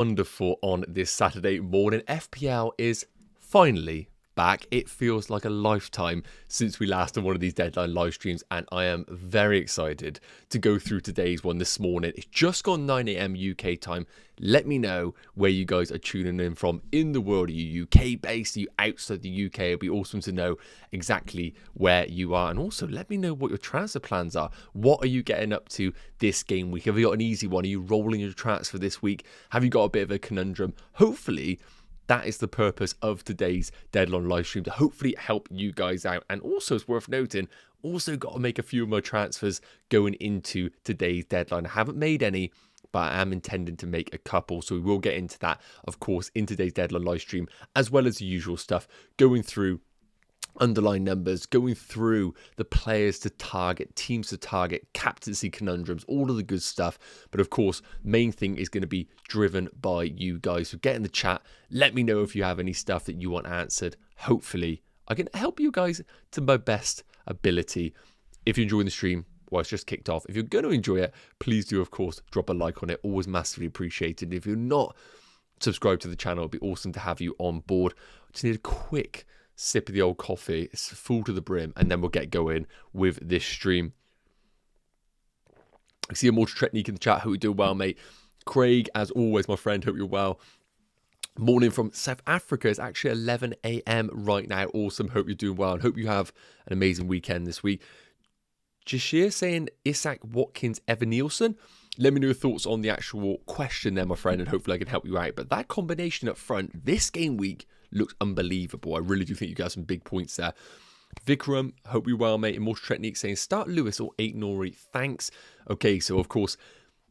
Wonderful on this Saturday morning. FPL is finally back. It feels like a lifetime since we last done one of these deadline live streams, and I am very excited to go through today's one this morning. It's just gone 9 a.m. UK time. Let me know where you guys are tuning in from in the world. Are you UK based? Are you outside the UK? It'd be awesome to know exactly where you are. And also let me know what your transfer plans are. What are you getting up to this game week? Have you got an easy one? Are you rolling your transfer this week? Have you got a bit of a conundrum? Hopefully that is the purpose of today's deadline live stream, to hopefully help you guys out. And also, it's worth noting, also got to make a few more transfers going into today's deadline. I haven't made any, but I am intending to make a couple, so we will get into that, of course, in today's deadline live stream, as well as the usual stuff, going through underlying numbers, going through the players to target, teams to target, captaincy conundrums, all of the good stuff. But of course, main thing is going to be driven by you guys. So get in the chat, let me know if you have any stuff that you want answered. Hopefully I can help you guys to my best ability. If you're enjoying the stream, well, it's just kicked off. If you're going to enjoy it, please do, of course, drop a like on it. Always massively appreciated. If you're not subscribed to the channel, it'd be awesome to have you on board. I just need a quick sip of the old coffee. It's full to the brim, and then we'll get going with this stream. I see a Mortal Technique in the chat. Hope you're doing well, mate. Craig, as always, my friend, hope you're well. Morning from South Africa. It's actually 11 a.m. right now. Awesome. Hope you're doing well, and hope you have an amazing weekend this week. Jashir saying Isak, Watkins, Evan Nielsen. Let me know your thoughts on the actual question there, my friend, and hopefully I can help you out. But that combination up front, this game week, looks unbelievable. I really do think you got some big points there. Vikram, hope you're well, mate. Immortal Technique saying, start Lewis or Nori. Thanks. Okay, so of course,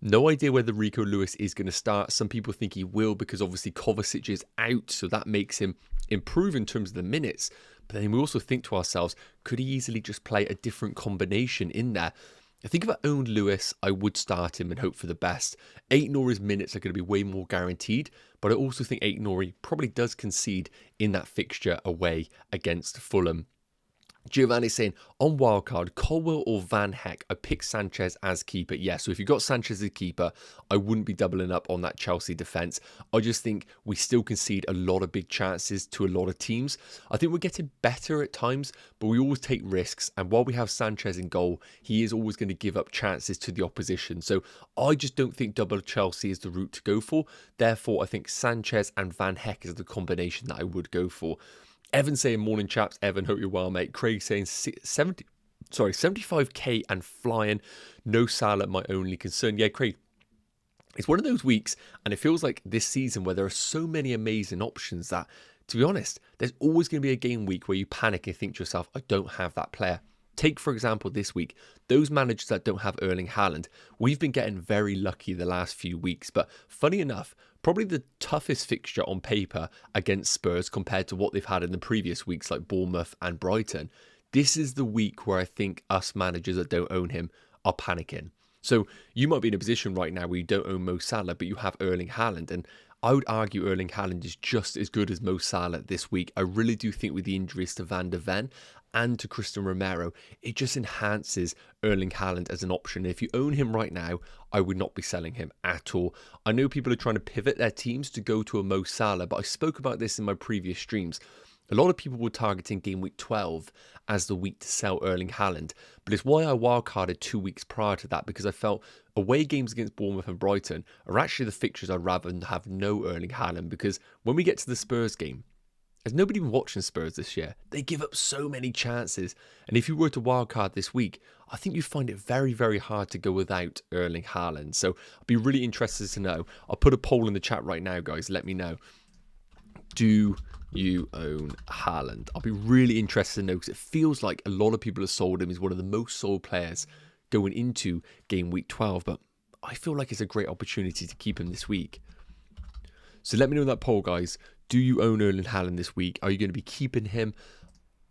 no idea whether Rico Lewis is going to start. Some people think he will because obviously Kovacic is out, so that makes him improve in terms of the minutes. But then we also think to ourselves, could he easily just play a different combination in there? I think if I owned Lewis, I would start him and hope for the best. Nori's minutes are going to be way more guaranteed, but I also think Nori probably does concede in that fixture away against Fulham. Giovanni saying, on wildcard, Colwell or Van Heck? I picked Sanchez as keeper. Yeah, so if you got Sanchez as keeper, I wouldn't be doubling up on that Chelsea defence. I just think we still concede a lot of big chances to a lot of teams. I think we're getting better at times, but we always take risks. And while we have Sanchez in goal, he is always going to give up chances to the opposition. So I just don't think double Chelsea is the route to go for. Therefore, I think Sanchez and Van Heck is the combination that I would go for. Evan saying, morning chaps. Evan, hope you're well, mate. Craig saying 75k and flying. No Salah, my only concern. Yeah, Craig, it's one of those weeks, and it feels like this season where there are so many amazing options that, to be honest, there's always going to be a game week where you panic and think to yourself, I don't have that player. Take, for example, this week, those managers that don't have Erling Haaland. We've been getting very lucky the last few weeks, but funny enough, probably the toughest fixture on paper against Spurs compared to what they've had in the previous weeks like Bournemouth and Brighton. This is the week where I think us managers that don't own him are panicking. So you might be in a position right now where you don't own Mo Salah, but you have Erling Haaland, and I would argue Erling Haaland is just as good as Mo Salah this week. I really do think with the injuries to Van der Ven and to Christian Romero, it just enhances Erling Haaland as an option. If you own him right now, I would not be selling him at all. I know people are trying to pivot their teams to go to a Mo Salah, but I spoke about this in my previous streams. A lot of people were targeting game week 12 as the week to sell Erling Haaland, but it's why I wildcarded 2 weeks prior to that, because I felt away games against Bournemouth and Brighton are actually the fixtures I'd rather have no Erling Haaland, because when we get to the Spurs game, has nobody been watching Spurs this year? They give up so many chances. And if you were to wildcard this week, I think you'd find it very, very hard to go without Erling Haaland. So I'd be really interested to know. I'll put a poll in the chat right now, guys. Let me know. Do you own Haaland? I'll be really interested to know, because it feels like a lot of people have sold him. He's one of the most sold players going into game week 12. But I feel like it's a great opportunity to keep him this week. So let me know in that poll, guys. Do you own Erling Haaland this week? Are you going to be keeping him?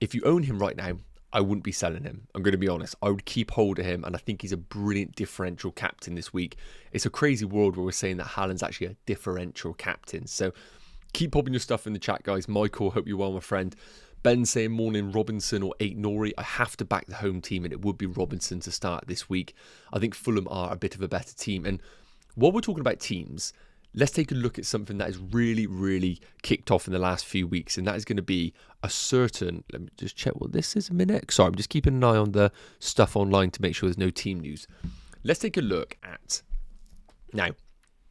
If you own him right now, I wouldn't be selling him. I'm going to be honest. I would keep hold of him, and I think he's a brilliant differential captain this week. It's a crazy world where we're saying that Haaland's actually a differential captain. So keep popping your stuff in the chat, guys. Michael, hope you're well, my friend. Ben saying, morning, Robinson or Nori. I have to back the home team, and it would be Robinson to start this week. I think Fulham are a bit of a better team. And while we're talking about teams, let's take a look at something that has really kicked off in the last few weeks, and that is going to be a certain, let me just check what this is a minute. Sorry, I'm just keeping an eye on the stuff online to make sure there's no team news. Let's take a look at, now,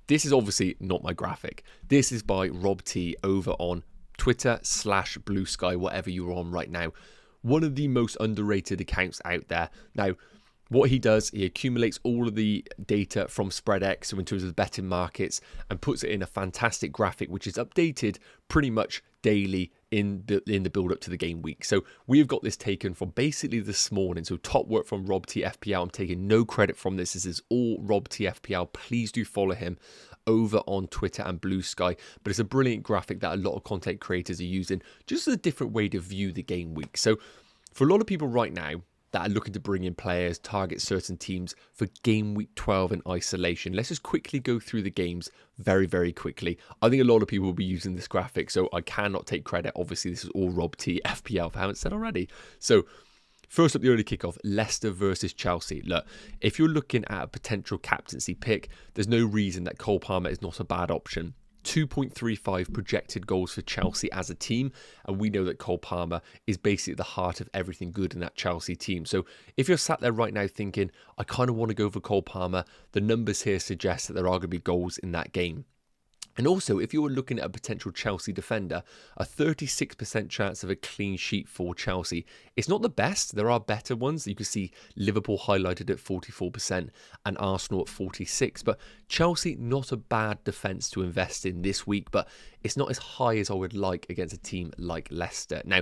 this is obviously not my graphic. This is by Rob T over on Twitter / Blue Sky, whatever you're on right now. One of the most underrated accounts out there. Now, what he does, he accumulates all of the data from SpreadX, so in terms of the betting markets, and puts it in a fantastic graphic, which is updated pretty much daily in the build up to the game week. So we've got this taken from basically this morning. So top work from Rob T FPL. I'm taking no credit from this. This is all Rob T FPL. Please do follow him over on Twitter and Blue Sky. But it's a brilliant graphic that a lot of content creators are using, just as a different way to view the game week. So for a lot of people right now that are looking to bring in players, target certain teams for game week 12 in isolation, let's just quickly go through the games very quickly. I think a lot of people will be using this graphic, so I cannot take credit. Obviously, this is all Rob T FPL, if I haven't said already. So first up, the early kickoff, Leicester versus Chelsea. Look, if you're looking at a potential captaincy pick, there's no reason that Cole Palmer is not a bad option. 2.35 projected goals for Chelsea as a team, and we know that Cole Palmer is basically at the heart of everything good in that Chelsea team. So if you're sat there right now thinking, I kind of want to go for Cole Palmer, the numbers here suggest that there are going to be goals in that game. And also, if you were looking at a potential Chelsea defender, a 36% chance of a clean sheet for Chelsea. It's not the best. There are better ones. You can see Liverpool highlighted at 44% and Arsenal at 46%. But Chelsea, not a bad defence to invest in this week, but it's not as high as I would like against a team like Leicester. Now,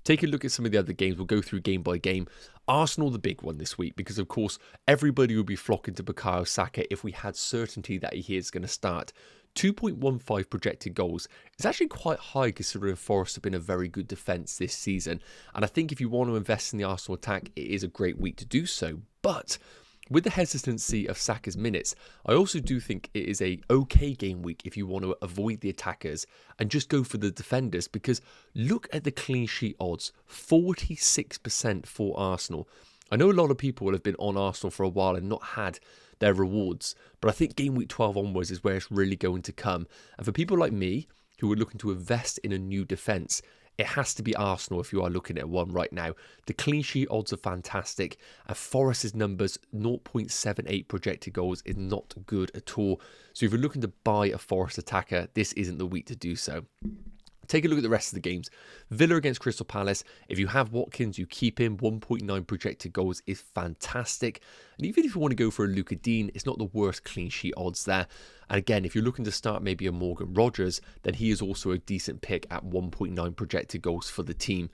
take a look at some of the other games. We'll go through game by game. Arsenal, the big one this week, because of course, everybody would be flocking to Bukayo Saka if we had certainty that he is going to start. 2.15 projected goals. It's actually quite high considering Forest have been a very good defence this season. And I think if you want to invest in the Arsenal attack, it is a great week to do so. But with the hesitancy of Saka's minutes, I also do think it is a okay game week if you want to avoid the attackers and just go for the defenders, because look at the clean sheet odds, 46% for Arsenal. I know a lot of people have been on Arsenal for a while and not had their rewards, but I think game week 12 onwards is where it's really going to come. And for people like me who are looking to invest in a new defence, it has to be Arsenal if you are looking at one right now. The clean sheet odds are fantastic, and Forest's numbers, 0.78 projected goals, is not good at all. So if you're looking to buy a Forest attacker, this isn't the week to do so. Take a look at the rest of the games. Villa against Crystal Palace. If you have Watkins, you keep him. 1.9 projected goals is fantastic. And even if you want to go for a Luka Dean, it's not the worst clean sheet odds there. And again, if you're looking to start maybe a Morgan Rogers, then he is also a decent pick at 1.9 projected goals for the team.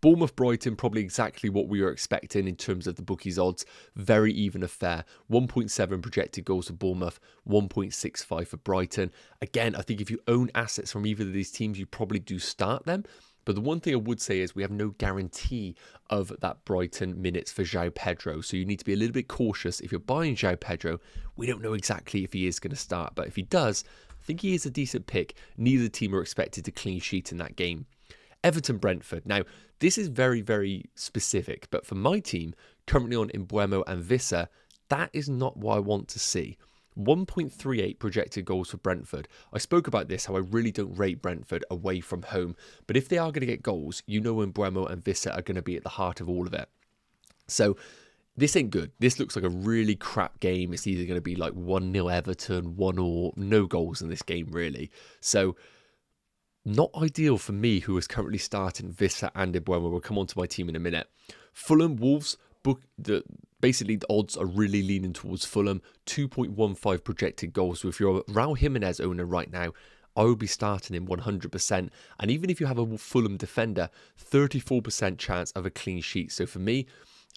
Bournemouth-Brighton, probably exactly what we were expecting in terms of the bookies' odds. Very even affair. 1.7 projected goals for Bournemouth, 1.65 for Brighton. Again, I think if you own assets from either of these teams, you probably do start them. But the one thing I would say is we have no guarantee of that Brighton minutes for João Pedro. So you need to be a little bit cautious. If you're buying João Pedro, we don't know exactly if he is going to start. But if he does, I think he is a decent pick. Neither team are expected to clean sheet in that game. Everton-Brentford. Now, this is very specific, but for my team, currently on Mbeumo and Vissa, that is not what I want to see. 1.38 projected goals for Brentford. I spoke about this, how I really don't rate Brentford away from home, but if they are going to get goals, you know Mbeumo and Vissa are going to be at the heart of all of it. So this ain't good. This looks like a really crap game. It's either going to be like 1-0 Everton, 1-1, no goals in this game really. So not ideal for me, who is currently starting Vissa and Mbeumo. We'll come on to my team in a minute. Fulham, Wolves, basically the odds are really leaning towards Fulham. 2.15 projected goals. So if you're a Raul Jimenez owner right now, I would be starting him 100%. And even if you have a Fulham defender, 34% chance of a clean sheet. So for me,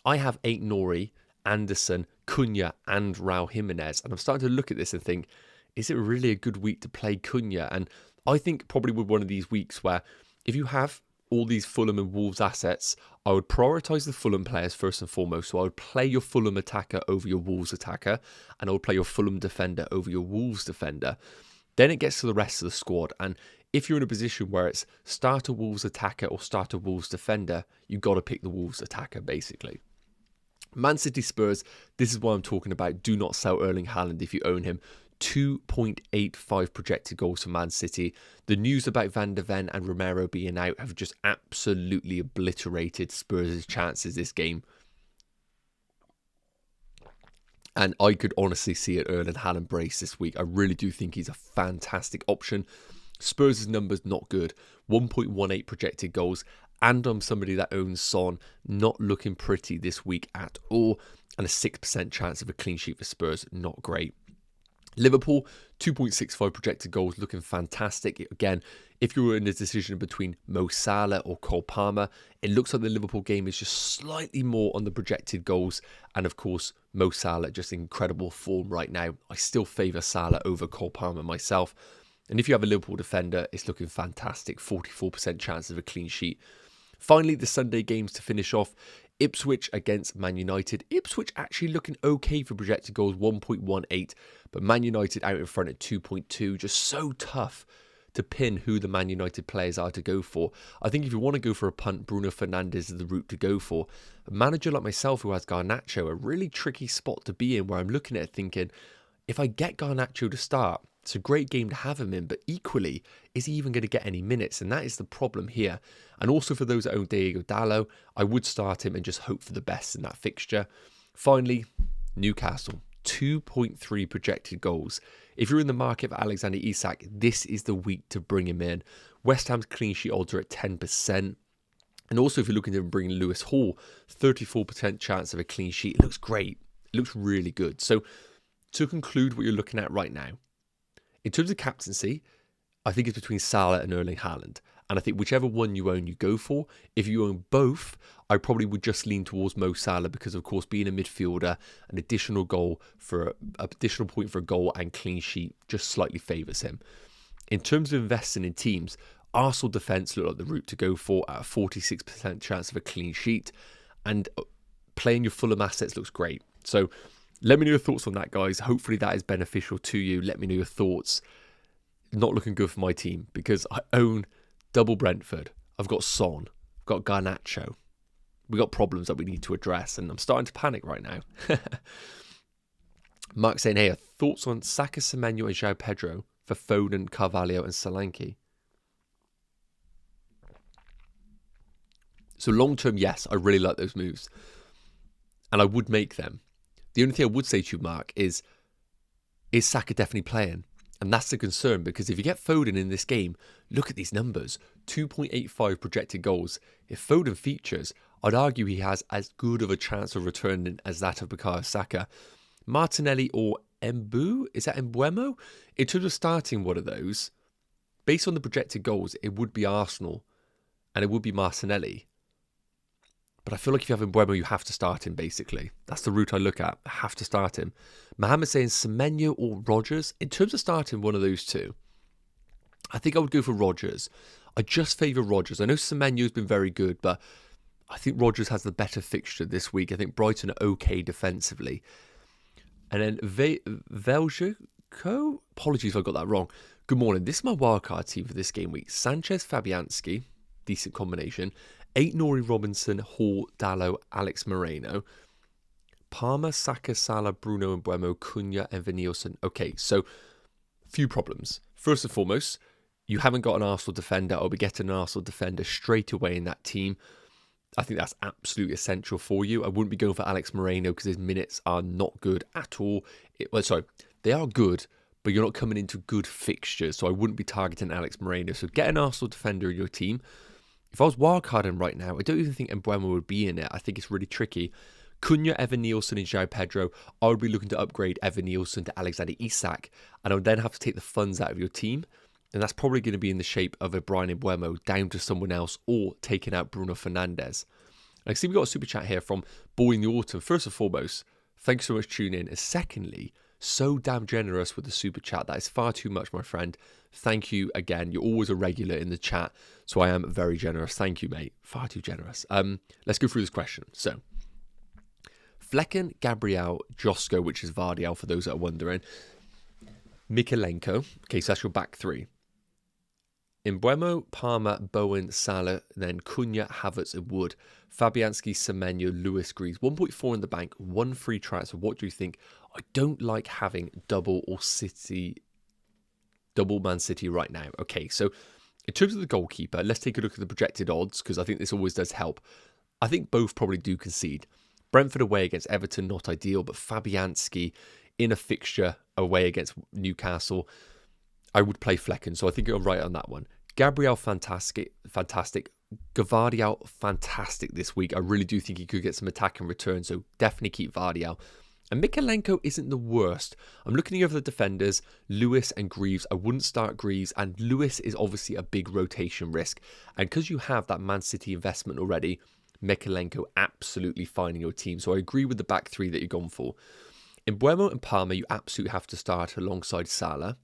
I have Aït-Nouri, Anderson, Cunha and Raul Jimenez. And I'm starting to look at this and think, is it really a good week to play Cunha? And I think probably with one of these weeks where if you have all these Fulham and Wolves assets, I would prioritise the Fulham players first and foremost. So I would play your Fulham attacker over your Wolves attacker, and I would play your Fulham defender over your Wolves defender. Then it gets to the rest of the squad, and if you're in a position where it's start a Wolves attacker or start a Wolves defender, you've got to pick the Wolves attacker basically. Man City Spurs, this is what I'm talking about. Do not sell Erling Haaland if you own him. 2.85 projected goals for Man City. The news about Van de Ven and Romero being out have just absolutely obliterated Spurs' chances this game. And I could honestly see it Erling Haaland brace this week. I really do think he's a fantastic option. Spurs' numbers not good. 1.18 projected goals. And I'm somebody that owns Son. Not looking pretty this week at all. And a 6% chance of a clean sheet for Spurs. Not great. Liverpool, 2.65 projected goals, looking fantastic. Again, if you were in a decision between Mo Salah or Cole Palmer, it looks like the Liverpool game is just slightly more on the projected goals. And of course, Mo Salah, just incredible form right now. I still favour Salah over Cole Palmer myself. And if you have a Liverpool defender, it's looking fantastic. 44% chance of a clean sheet. Finally, the Sunday games to finish off. Ipswich against Man United. Ipswich actually looking okay for projected goals, 1.18. But Man United out in front at 2.2. Just so tough to pin who the Man United players are to go for. I think if you want to go for a punt, Bruno Fernandes is the route to go for. A manager like myself who has Garnacho, a really tricky spot to be in where I'm looking at it thinking, if I get Garnacho to start, it's a great game to have him in, but equally, is he even going to get any minutes? And that is the problem here. And also for those that own Diego Dallo, I would start him and just hope for the best in that fixture. Finally, Newcastle, 2.3 projected goals. If you're in the market for Alexander Isak, this is the week to bring him in. West Ham's clean sheet odds are at 10%. And also if you're looking to bring Lewis Hall, 34% chance of a clean sheet. It looks great. It looks really good. So to conclude what you're looking at right now, in terms of captaincy, I think it's between Salah and Erling Haaland. And I think whichever one you own, you go for. If you own both, I probably would just lean towards Mo Salah because, of course, being a midfielder, an additional point for a goal and clean sheet just slightly favours him. In terms of investing in teams, Arsenal defence look like the route to go for at a 46% chance of a clean sheet. And playing your Fulham assets looks great. So let me know your thoughts on that, guys. Hopefully that is beneficial to you. Let me know your thoughts. Not looking good for my team because I own double Brentford. I've got Son. I've got Garnacho. We got problems that we need to address, and I'm starting to panic right now. Mark saying, hey, thoughts on Saka, Semenyo, and João Pedro for Foden, Carvalho, and Solanke? So long term, yes, I really like those moves, and I would make them. The only thing I would say to you, Mark, is Saka definitely playing? And that's the concern, because if you get Foden in this game, look at these numbers. 2.85 projected goals. If Foden features, I'd argue he has as good of a chance of returning as that of Bukayo Saka. Martinelli or Mbu? Is that Mbuemo? In terms of starting one of those, based on the projected goals, it would be Arsenal and it would be Martinelli. But I feel like if you have Mbuemo, you have to start him, basically. That's the route I look at. I have to start him. Mohamed saying Semenyo or Rodgers. In terms of starting one of those two, I think I would go for Rodgers. I just favour Rodgers. I know Semenyo's been very good, but I think Rodgers has the better fixture this week. I think Brighton are okay defensively. And then Veljico? Apologies if I got that wrong. Good morning. This is my wildcard team for this game week. Sanchez, Fabianski. Decent combination. 8 Nori Robinson, Hall, Dallo, Alex Moreno. Palmer, Saka, Salah, Bruno and Mbuemo, Cunha and Vinilson. Okay, so few problems. First and foremost, you haven't got an Arsenal defender. I'll be getting an Arsenal defender straight away in that team. I think that's absolutely essential for you. I wouldn't be going for Alex Moreno because his minutes are not good at all. They are good, but you're not coming into good fixtures. So I wouldn't be targeting Alex Moreno. So get an Arsenal defender in your team. If I was wildcarding right now, I don't even think Mbuemo would be in it. I think it's really tricky. Cunha, Evan Nielsen and João Pedro, I would be looking to upgrade Evan Nielsen to Alexander Isak, and I would then have to take the funds out of your team, and that's probably going to be in the shape of a Brian Mbuemo down to someone else or taking out Bruno Fernandes. And I see we got a super chat here from Boy in the Autumn. First and foremost, thanks so much for tuning in. And secondly, so damn generous with the super chat. That is far too much, my friend. Thank you again. You're always a regular in the chat, so I am very generous. Thank you, mate. Far too generous. Let's go through this question. So, Flecken, Gabriel, Josko, which is Vardiel for those that are wondering. Mikalenko. Okay, so that's your back three. Mbeumo, Palmer, Bowen, Salah, then Cunha, Havertz and Wood. Fabianski, Semenyo, Lewis, Greaves. 1.4 in the bank, 1 free transfer. What do you think? I don't like having double Man City right now. Okay, so in terms of the goalkeeper, let's take a look at the projected odds because I think this always does help. I think both probably do concede. Brentford away against Everton, not ideal, but Fabianski in a fixture away against Newcastle, I would play Flecken, so I think you're right on that one. Gabriel, fantastic. Gvardiol, fantastic this week. I really do think he could get some attack and return, so definitely keep Gvardiol. And Mykolenko isn't the worst. I'm looking over the defenders, Lewis and Greaves. I wouldn't start Greaves, and Lewis is obviously a big rotation risk. And because you have that Man City investment already, Mykolenko absolutely fine in your team. So I agree with the back three that you're going for. In Mbeumo and Palmer, you absolutely have to start alongside Salah.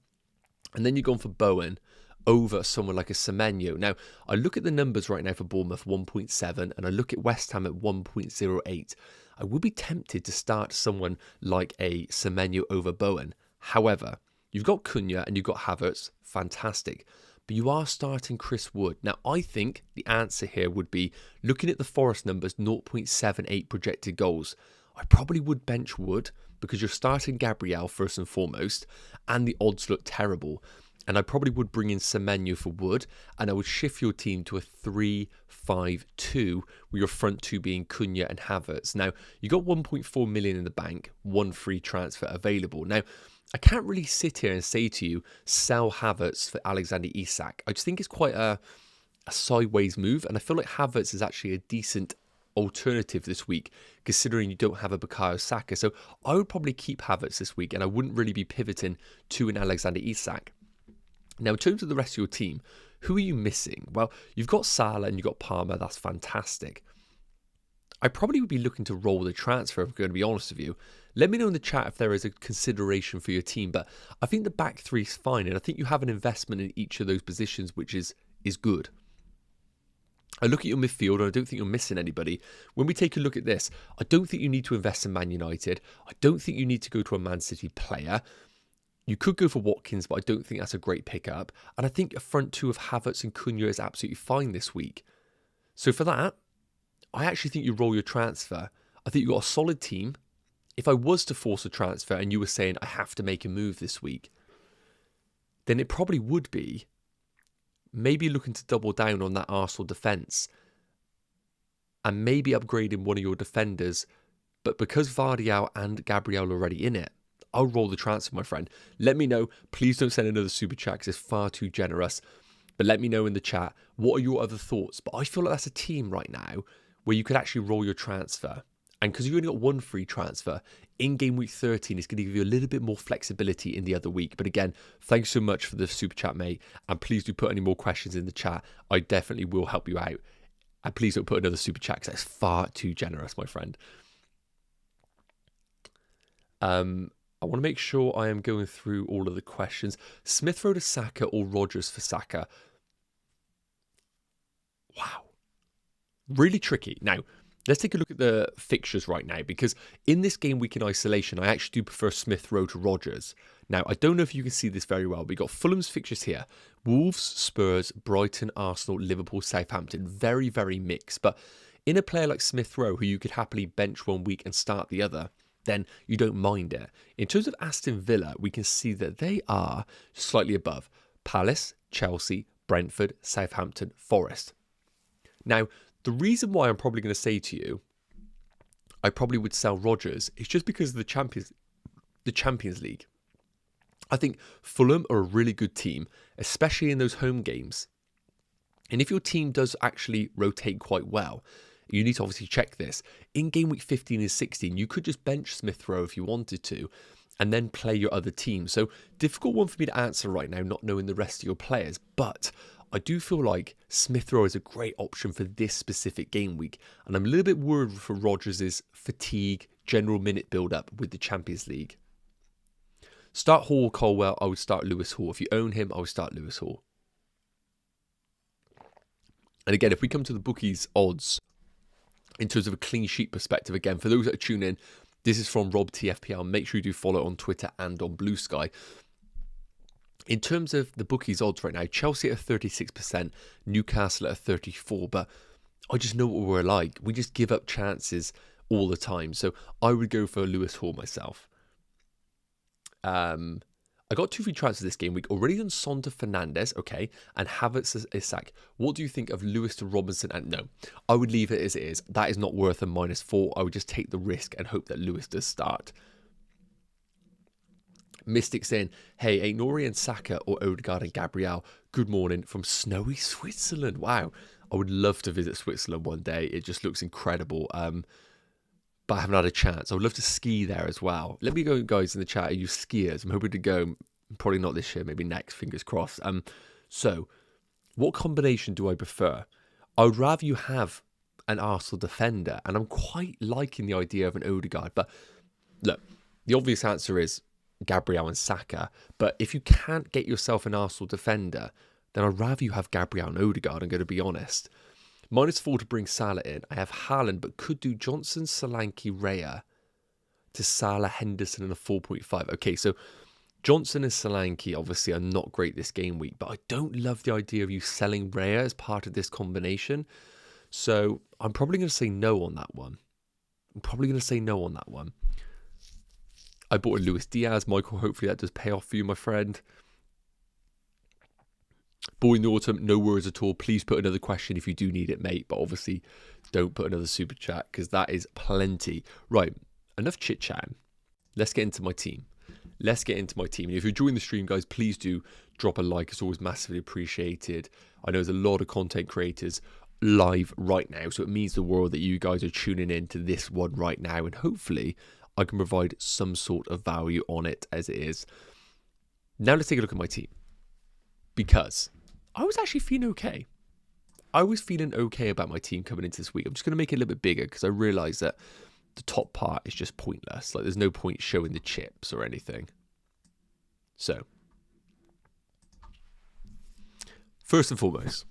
And then you're going for Bowen over someone like a Semenyo. Now, I look at the numbers right now for Bournemouth, 1.7, and I look at West Ham at 1.08. I would be tempted to start someone like a Semenyo over Bowen. However, you've got Cunha and you've got Havertz, fantastic. But you are starting Chris Wood. Now, I think the answer here would be, looking at the Forest numbers, 0.78 projected goals. I probably would bench Wood because you're starting Gabriel first and foremost, and the odds look terrible. And I probably would bring in Semenyo for Wood, and I would shift your team to a 3-5-2, with your front two being Cunha and Havertz. Now, you got 1.4 million in the bank, 1 free transfer available. Now, I can't really sit here and say to you, sell Havertz for Alexander Isak. I just think it's quite a sideways move, and I feel like Havertz is actually a decent alternative this week, considering you don't have a Bukayo Saka. So I would probably keep Havertz this week, and I wouldn't really be pivoting to an Alexander Isak. Now, in terms of the rest of your team, who are you missing? Well, you've got Salah and you've got Palmer. That's fantastic. I probably would be looking to roll the transfer, if I'm going to be honest with you. Let me know in the chat if there is a consideration for your team, but I think the back three is fine, and I think you have an investment in each of those positions, which is good. I look at your midfield, and I don't think you're missing anybody. When we take a look at this, I don't think you need to invest in Man United. I don't think you need to go to a Man City player. You could go for Watkins, but I don't think that's a great pickup. And I think a front two of Havertz and Cunha is absolutely fine this week. So for that, I actually think you roll your transfer. I think you've got a solid team. If I was to force a transfer and you were saying I have to make a move this week, then it probably would be maybe looking to double down on that Arsenal defence and maybe upgrading one of your defenders. But because Gvardiol and Gabriel are already in it, I'll roll the transfer, my friend. Let me know. Please don't send another super chat because it's far too generous. But let me know in the chat, what are your other thoughts? But I feel like that's a team right now where you could actually roll your transfer. And because you've only got 1 free transfer, in game week 13, it's going to give you a little bit more flexibility in the other week. But again, thanks so much for the super chat, mate. And please do put any more questions in the chat. I definitely will help you out. And please don't put another super chat because that's far too generous, my friend. I want to make sure I am going through all of the questions. Smith Rowe to Saka or Rodgers for Saka? Wow. Really tricky. Now, let's take a look at the fixtures right now, because in this game week in isolation, I actually do prefer Smith Rowe to Rodgers. Now, I don't know if you can see this very well, but we've got Fulham's fixtures here. Wolves, Spurs, Brighton, Arsenal, Liverpool, Southampton. Very, very mixed. But in a player like Smith Rowe, who you could happily bench one week and start the other, then you don't mind it. In terms of Aston Villa, we can see that they are slightly above Palace, Chelsea, Brentford, Southampton, Forest. Now, the reason why I'm probably going to say to you, I probably would sell Rodgers, is just because of the Champions League. I think Fulham are a really good team, especially in those home games. And if your team does actually rotate quite well, you need to obviously check this. In game week 15 and 16, you could just bench Smith Rowe if you wanted to, and then play your other team. So, difficult one for me to answer right now, not knowing the rest of your players. But I do feel like Smith Rowe is a great option for this specific game week. And I'm a little bit worried for Rodgers' fatigue, general minute build-up with the Champions League. Start Hall, Colwell, I would start Lewis Hall. If you own him, I would start Lewis Hall. And again, if we come to the bookies odds, in terms of a clean sheet perspective, again, for those that are tuning in, this is from Rob TFPL. Make sure you do follow on Twitter and on Blue Sky. In terms of the bookies odds right now, Chelsea at 36%, Newcastle at 34%, but I just know what we're like. We just give up chances all the time. So I would go for Lewis Hall myself. I got 2 free transfers this game week. Already done Son to Fernandes, okay, and Havertz as Isak. What do you think of Lewis to Robinson? And no, I would leave it as it is. That is not worth a -4. I would just take the risk and hope that Lewis does start. Mystic saying, hey, ain't Nori and Saka or Odegaard and Gabriel, good morning from snowy Switzerland. Wow, I would love to visit Switzerland one day. It just looks incredible. But I haven't had a chance. I would love to ski there as well. Let me go, guys, in the chat. Are you skiers? I'm hoping to go. Probably not this year. Maybe next. Fingers crossed. So, what combination do I prefer? I would rather you have an Arsenal defender, and I'm quite liking the idea of an Odegaard. But look, the obvious answer is Gabriel and Saka. But if you can't get yourself an Arsenal defender, then I'd rather you have Gabriel and Odegaard. I'm going to be honest. -4 to bring Salah in. I have Haaland, but could do Johnson, Solanke, Raya to Salah, Henderson, and a 4.5. Okay, so Johnson and Solanke obviously are not great this game week, but I don't love the idea of you selling Raya as part of this combination. So I'm probably going to say no on that one. I bought a Luis Diaz. Michael, hopefully that does pay off for you, my friend. Boy in the autumn, no worries at all. Please put another question if you do need it, mate. But obviously, don't put another super chat because that is plenty. Right, enough chit chatting. Let's get into my team. And if you're enjoying the stream, guys, please do drop a like. It's always massively appreciated. I know there's a lot of content creators live right now, so it means the world that you guys are tuning in to this one right now, and hopefully I can provide some sort of value on it as it is. Now let's take a look at my team, because I was actually feeling okay. I was feeling okay about my team coming into this week. I'm just going to make it a little bit bigger because I realise that the top part is just pointless. Like, there's no point showing the chips or anything. So, first and foremost,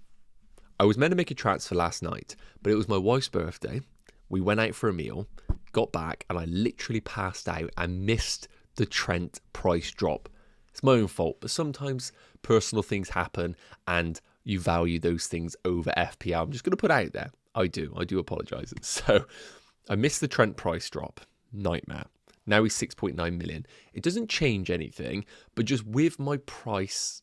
I was meant to make a transfer last night, but it was my wife's birthday. We went out for a meal, got back, and I literally passed out and missed the Trent price drop. It's my own fault, but sometimes personal things happen and you value those things over FPL. I'm just going to put it out there. I do apologise. So, I missed the Trent price drop. Nightmare. Now he's 6.9 million. It doesn't change anything, but just with my price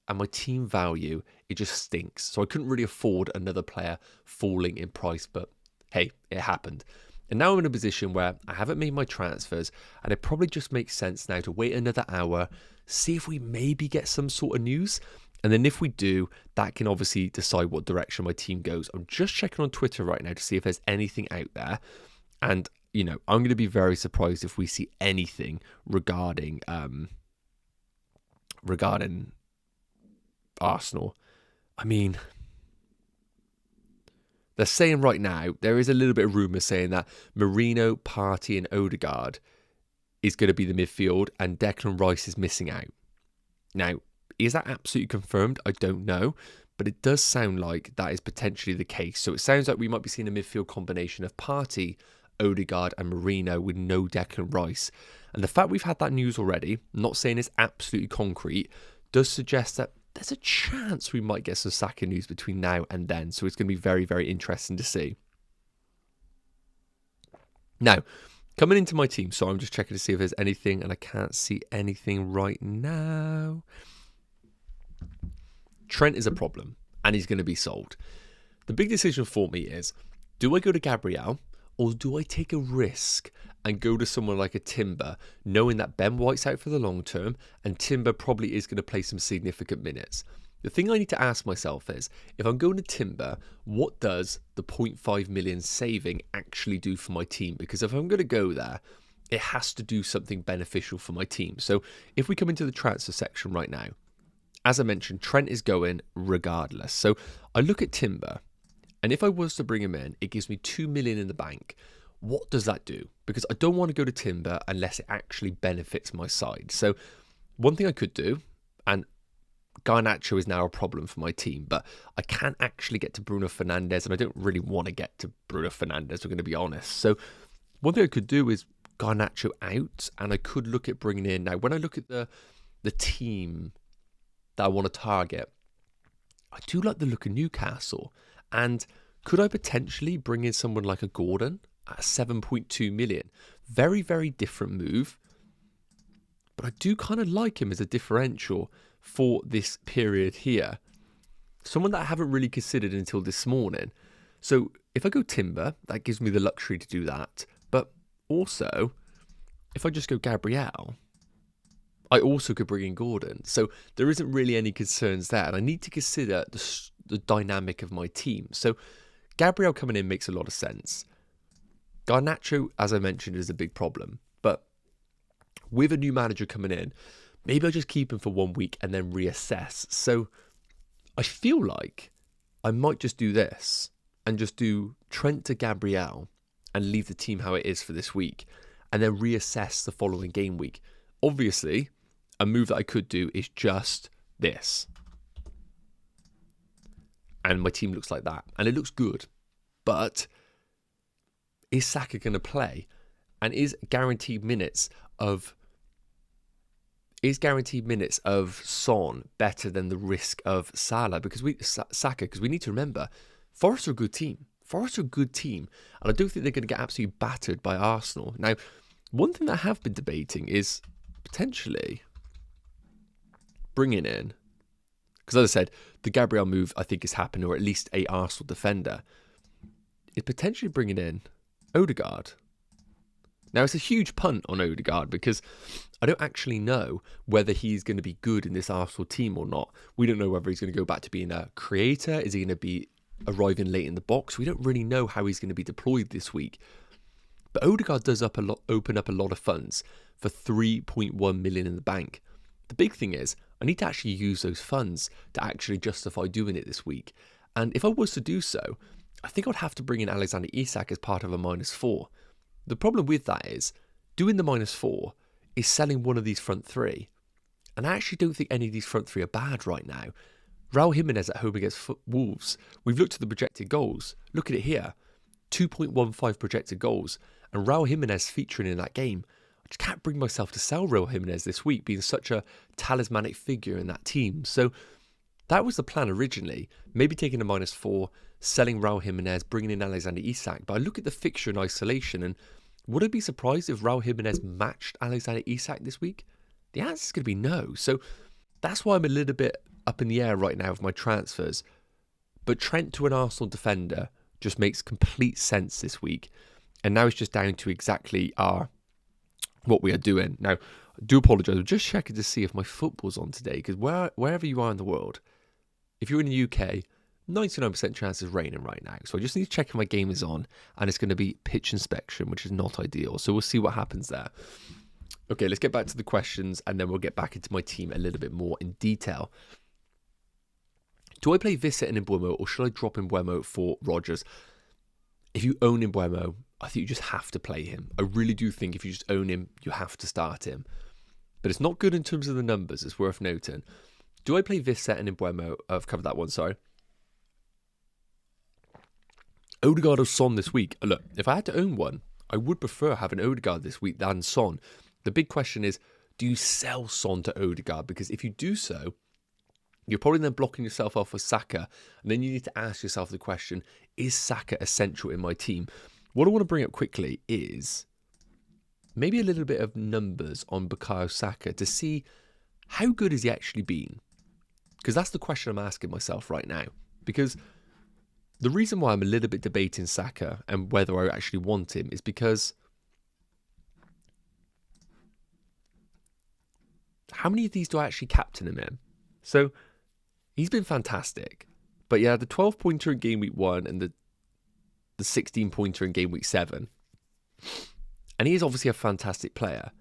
and my team value, it just stinks. So I couldn't really afford another player falling in price, but hey, it happened. And now I'm in a position where I haven't made my transfers, and it probably just makes sense now to wait another hour, see if we maybe get some sort of news. And then if we do, that can obviously decide what direction my team goes. I'm just checking on Twitter right now to see if there's anything out there. And, you know, I'm going to be very surprised if we see anything regarding Arsenal. I mean, they're saying right now, there is a little bit of rumour saying that Marino, Partey and Odegaard is going to be the midfield and Declan Rice is missing out. Now, is that absolutely confirmed? I don't know. But it does sound like that is potentially the case. So it sounds like we might be seeing a midfield combination of Partey, Odegaard and Marino with no Declan Rice. And the fact we've had that news already, not saying it's absolutely concrete, does suggest that there's a chance we might get some SAKA news between now and then. So it's going to be very, very interesting to see. Now, coming into my team, so I'm just checking to see if there's anything, and I can't see anything right now. Trent is a problem, and he's going to be sold. The big decision for me is, do I go to Gabriel, or do I take a risk and go to someone like a Timber, knowing that Ben White's out for the long term, and Timber probably is going to play some significant minutes? The thing I need to ask myself is, if I'm going to Timber, what does the 0.5 million saving actually do for my team? Because if I'm going to go there, it has to do something beneficial for my team. So if we come into the transfer section right now, as I mentioned, Trent is going regardless. So I look at Timber, and if I was to bring him in, it gives me 2 million in the bank. What does that do? Because I don't want to go to Timber unless it actually benefits my side. So one thing I could do, and Garnacho is now a problem for my team, but I can't actually get to Bruno Fernandes, and I don't really want to get to Bruno Fernandes, we're going to be honest. So one thing I could do is Garnacho out, and I could look at bringing in, now when I look at the team that I want to target. I do like the look of Newcastle. And could I potentially bring in someone like a Gordon at 7.2 million? Very, very different move. But I do kind of like him as a differential for this period here. Someone that I haven't really considered until this morning. So if I go Timber, that gives me the luxury to do that. But also, if I just go Gabriel, I also could bring in Gordon. So there isn't really any concerns there. And I need to consider the dynamic of my team. So Gabriel coming in makes a lot of sense. Garnacho, as I mentioned, is a big problem. But with a new manager coming in, maybe I'll just keep him for 1 week and then reassess. So I feel like I might just do this and just do Trent to Gabriel and leave the team how it is for this week and then reassess the following game week. Obviously, a move that I could do is just this. And my team looks like that. And it looks good. But is Saka going to play? And is guaranteed minutes of Son better than the risk of Salah? Because Saka, because we need to remember, Forest are a good team. And I don't think they're going to get absolutely battered by Arsenal. Now, one thing that I have been debating is potentially bringing in, because as I said, the Gabriel move I think is happening, or at least a Arsenal defender, is potentially bringing in Odegaard. Now, it's a huge punt on Odegaard because I don't actually know whether he's going to be good in this Arsenal team or not. We don't know whether he's going to go back to being a creator. Is he going to be arriving late in the box? We don't really know how he's going to be deployed this week. But Odegaard does open up a lot of funds for 3.1 million in the bank. The big thing is, I need to actually use those funds to actually justify doing it this week. And if I was to do so, I think I'd have to bring in Alexander Isak as part of a -4. The problem with that is, doing the -4 is selling one of these front three. And I actually don't think any of these front three are bad right now. Raul Jimenez at home against Wolves. We've looked at the projected goals. Look at it here. 2.15 projected goals. And Raul Jimenez featuring in that game. I just can't bring myself to sell Raul Jimenez this week, being such a talismanic figure in that team. So that was the plan originally. Maybe taking a -4, selling Raul Jimenez, bringing in Alexander Isak. But I look at the fixture in isolation, and would I be surprised if Raul Jimenez matched Alexander Isak this week? The answer is going to be no. So that's why I'm a little bit up in the air right now with my transfers. But Trent to an Arsenal defender just makes complete sense this week. And now it's just down to exactly what we are doing. Now, I do apologise. I'm just checking to see if my football's on today. Because wherever you are in the world, if you're in the UK, 99% chance it's raining right now. So I just need to check if my game is on. And it's going to be pitch inspection, which is not ideal. So we'll see what happens there. Okay, let's get back to the questions. And then we'll get back into my team a little bit more in detail. Do I play Vissett and Mbeumo, or should I drop Mbeumo for Rodgers? If you own Mbeumo, I think you just have to play him. I really do think if you just own him, you have to start him. But it's not good in terms of the numbers, it's worth noting. Do I play Vissett and Mbeumo? I've covered that one, sorry. Odegaard or Son this week. Look, if I had to own one, I would prefer having Odegaard this week than Son. The big question is, do you sell Son to Odegaard? Because if you do so, you're probably then blocking yourself off for Saka. And then you need to ask yourself the question, is Saka essential in my team? What I want to bring up quickly is maybe a little bit of numbers on Bukayo Saka to see how good has he actually been? Because that's the question I'm asking myself right now. Because the reason why I'm a little bit debating Saka and whether I actually want him is because how many of these do I actually captain him in? So he's been fantastic. But yeah, the 12-pointer in game week 1 and the 16-pointer in game week 7. And he is obviously a fantastic player.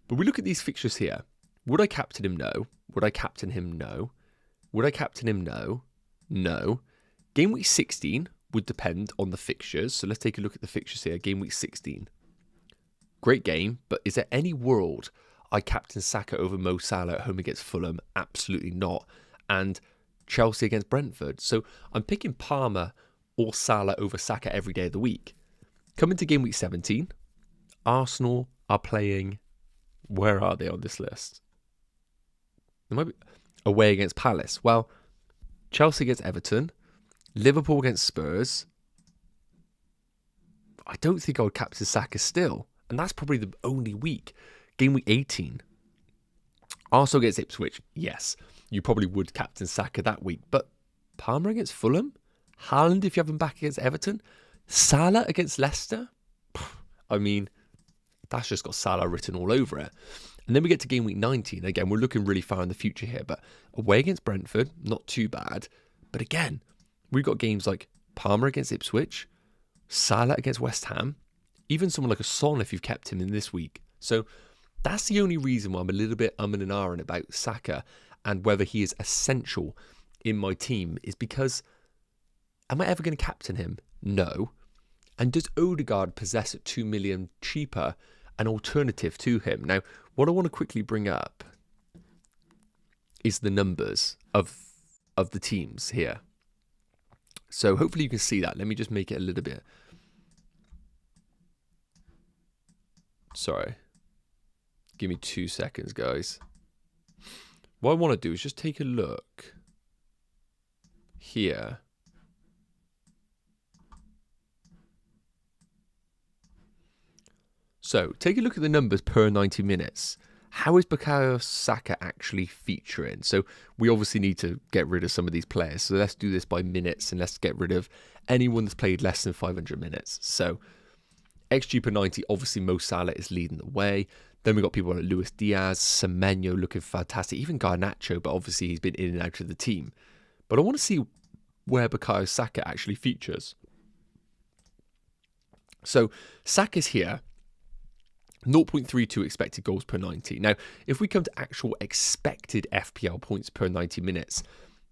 But we look at these fixtures here. Would I captain him? No. Would I captain him? No. Would I captain him? No. No. Game week 16 would depend on the fixtures. So let's take a look at the fixtures here. Game week 16. Great game. But is there any world I captain Saka over Mo Salah at home against Fulham? Absolutely not. And Chelsea against Brentford. So I'm picking Palmer or Salah over Saka every day of the week. Coming to game week 17, Arsenal are playing... Where are they on this list? away against Palace. Well, Chelsea against Everton, Liverpool against Spurs. I don't think I would captain Saka still. And that's probably the only week. Game week 18. Arsenal against Ipswich. Yes, you probably would captain Saka that week. But Palmer against Fulham? Haaland if you have him back against Everton? Salah against Leicester? I mean, that's just got Salah written all over it. And then we get to game week 19. Again, we're looking really far in the future here. But away against Brentford, not too bad. But again, we've got games like Palmer against Ipswich, Salah against West Ham, even someone like a Son if you've kept him in this week. So that's the only reason why I'm a little bit and ahhing about Saka and whether he is essential in my team is because am I ever going to captain him? No. And does Odegaard possess at 2 million cheaper an alternative to him? Now, what I want to quickly bring up is the numbers of the teams here. So hopefully you can see that. Let me just make it a little bit. Sorry. Give me 2 seconds, guys. What I want to do is just take a look here. So, take a look at the numbers per 90 minutes. How is Bukayo Saka actually featuring? So, we obviously need to get rid of some of these players. So, let's do this by minutes and let's get rid of anyone that's played less than 500 minutes. So, XG per 90, obviously Mo Salah is leading the way. Then we've got people like Luis Diaz, Semenyo looking fantastic. Even Garnacho, but obviously he's been in and out of the team. But I want to see where Bukayo Saka actually features. So, Saka's here. 0.32 expected goals per 90. Now, if we come to actual expected FPL points per 90 minutes,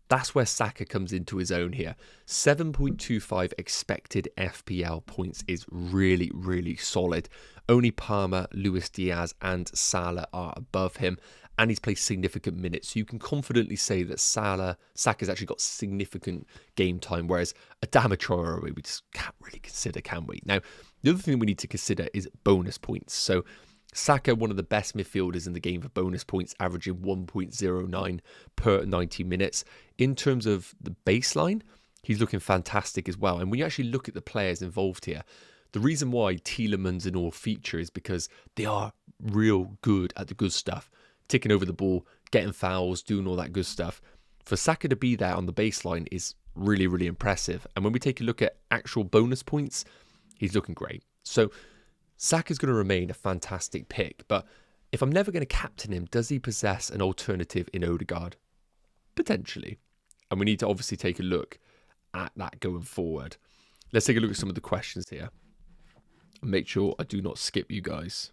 that's where Saka comes into his own here. 7.25 expected FPL points is really, really solid. Only Palmer, Luis Diaz and Salah are above him, and he's played significant minutes. So you can confidently say that Saka's actually got significant game time, whereas Adama Traore we just can't really consider, can we? Now, the other thing we need to consider is bonus points. So Saka, one of the best midfielders in the game for bonus points, averaging 1.09 per 90 minutes. In terms of the baseline, he's looking fantastic as well. And when you actually look at the players involved here, the reason why Tielemans and all feature is because they are real good at the good stuff. Ticking over the ball, getting fouls, doing all that good stuff. For Saka to be there on the baseline is really, really impressive. And when we take a look at actual bonus points, he's looking great. So Saka's going to remain a fantastic pick. But if I'm never going to captain him, does he possess an alternative in Odegaard? Potentially. And we need to obviously take a look at that going forward. Let's take a look at some of the questions here. Make sure I do not skip you guys.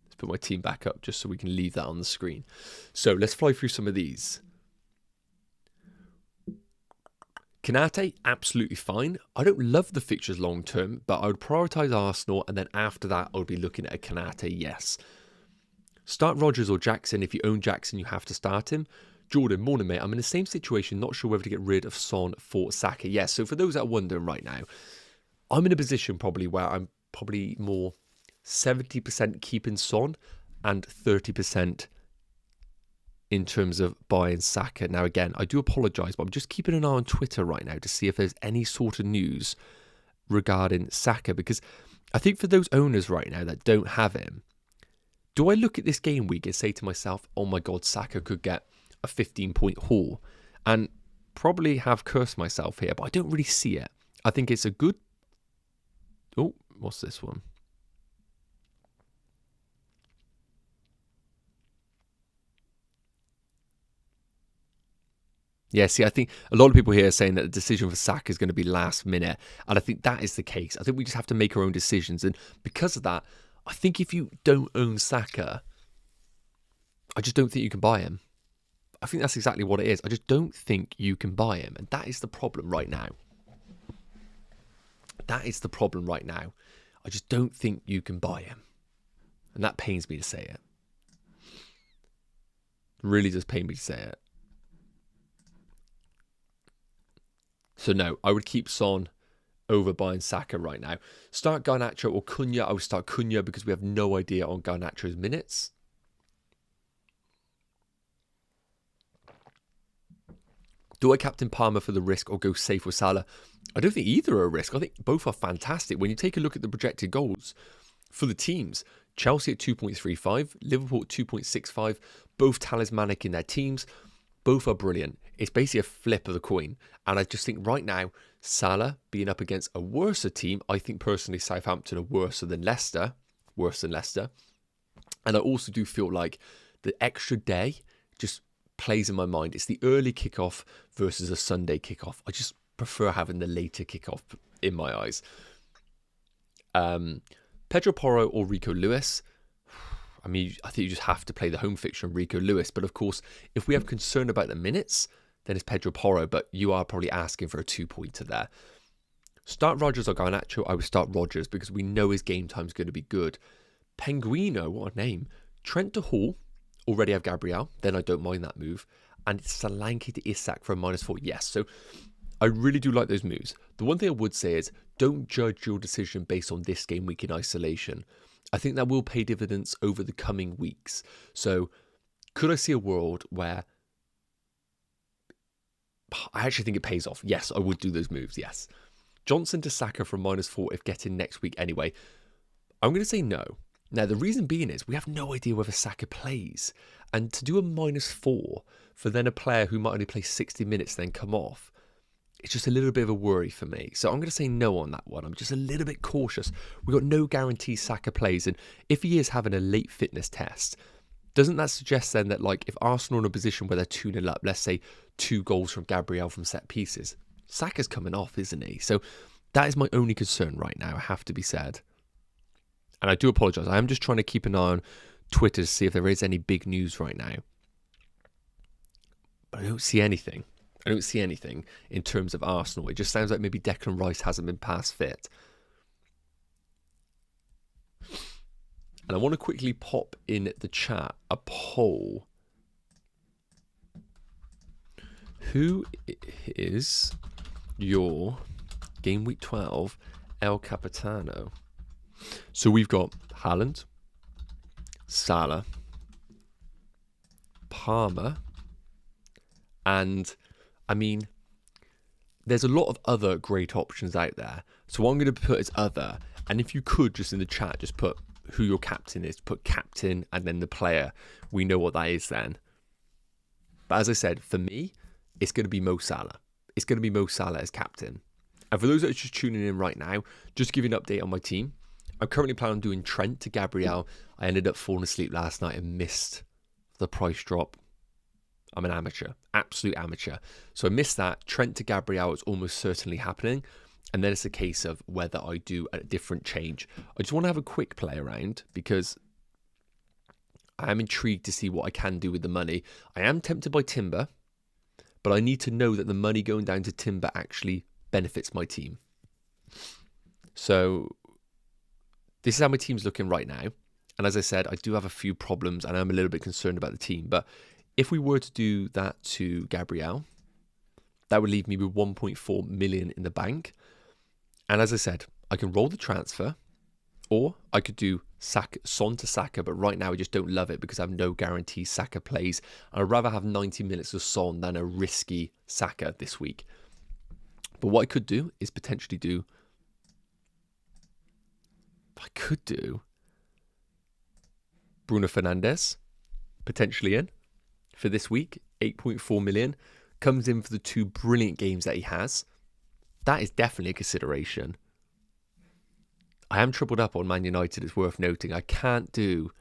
Let's put my team back up just so we can leave that on the screen. So let's fly through some of these. Konate, absolutely fine. I don't love the fixtures long term, but I would prioritise Arsenal, and then after that, I would be looking at a Konate, yes. Start Rodgers or Jackson. If you own Jackson, you have to start him. Jordan, morning mate. I'm in the same situation, not sure whether to get rid of Son for Saka. Yes, so for those that are wondering right now, I'm in a position probably where I'm probably more 70% keeping Son and 30% in terms of buying Saka. Now, again, I do apologise, but I'm just keeping an eye on Twitter right now to see if there's any sort of news regarding Saka, because I think for those owners right now that don't have him, do I look at this game week and say to myself, oh my God, Saka could get a 15-point haul? And probably have cursed myself here, but I don't really see it. I think it's a good... Oh, what's this one? Yeah, see, I think a lot of people here are saying that the decision for Saka is going to be last minute. And I think that is the case. I think we just have to make our own decisions. And because of that, I think if you don't own Saka, I just don't think you can buy him. I think that's exactly what it is. I just don't think you can buy him. And that is the problem right now. That is the problem right now. I just don't think you can buy him. And that pains me to say it. It really does pain me to say it. So no, I would keep Son over buying Saka right now. Start Garnacho or Cunha. I would start Cunha because we have no idea on Garnacho's minutes. Do I captain Palmer for the risk or go safe with Salah? I don't think either are a risk. I think both are fantastic. When you take a look at the projected goals for the teams, Chelsea at 2.35, Liverpool at 2.65, both talismanic in their teams. Both are brilliant. It's basically a flip of the coin. And I just think right now, Salah being up against a worse team, I think personally Southampton are worse than Leicester. And I also do feel like the extra day just plays in my mind. It's the early kickoff versus a Sunday kickoff. I just prefer having the later kickoff in my eyes. Pedro Porro or Rico Lewis. I mean, I think you just have to play the home fixture on Rico Lewis. But of course, if we have concern about the minutes, then it's Pedro Porro. But you are probably asking for a 2-pointer there. Start Rodgers or Garnacho. I would start Rodgers because we know his game time is going to be good. Penguino, what a name. Trent to Hall. Already have Gabriel. Then I don't mind that move. And Solanke to Isak for a -4. Yes. So I really do like those moves. The one thing I would say is don't judge your decision based on this game week in isolation. I think that will pay dividends over the coming weeks. So could I see a world where I actually think it pays off? Yes, I would do those moves. Yes. Johnson to Saka for a -4 if getting next week anyway. I'm going to say no. Now, the reason being is we have no idea whether Saka plays. And to do a -4 for then a player who might only play 60 minutes then come off, it's just a little bit of a worry for me. So I'm going to say no on that one. I'm just a little bit cautious. We've got no guarantee Saka plays. And if he is having a late fitness test, doesn't that suggest then that like if Arsenal are in a position where they're 2-0 up, let's say 2 goals from Gabriel from set pieces, Saka's coming off, isn't he? So that is my only concern right now, I have to be said. And I do apologise. I am just trying to keep an eye on Twitter to see if there is any big news right now. But I don't see anything. I don't see anything in terms of Arsenal. It just sounds like maybe Declan Rice hasn't been past fit. And I want to quickly pop in the chat a poll. Who is your Game Week 12 El Capitano? So we've got Haaland, Salah, Palmer, and I mean, there's a lot of other great options out there. So what I'm going to put is other, and if you could just in the chat, just put who your captain is, put captain and then the player. We know what that is then. But as I said, for me, it's going to be Mo Salah. It's going to be Mo Salah as captain. And for those that are just tuning in right now, just to give you an update on my team. I'm currently planning on doing Trent to Gabriel. I ended up falling asleep last night and missed the price drop. I'm an amateur, absolute amateur. So I missed that. Trent to Gabriel is almost certainly happening. And then it's a case of whether I do a different change. I just want to have a quick play around because I am intrigued to see what I can do with the money. I am tempted by Timber, but I need to know that the money going down to Timber actually benefits my team. So this is how my team's looking right now. And as I said, I do have a few problems and I'm a little bit concerned about the team. But if we were to do that to Gabriel, that would leave me with 1.4 million in the bank. And as I said, I can roll the transfer or I could do Son to Saka. But right now I just don't love it because I have no guarantee Saka plays. I'd rather have 90 minutes of Son than a risky Saka this week. But what I could do is potentially do... Bruno Fernandes, potentially in for this week, 8.4 million, comes in for the 2 brilliant games that he has. That is definitely a consideration. I am tripled up on Man United, it's worth noting. I can't do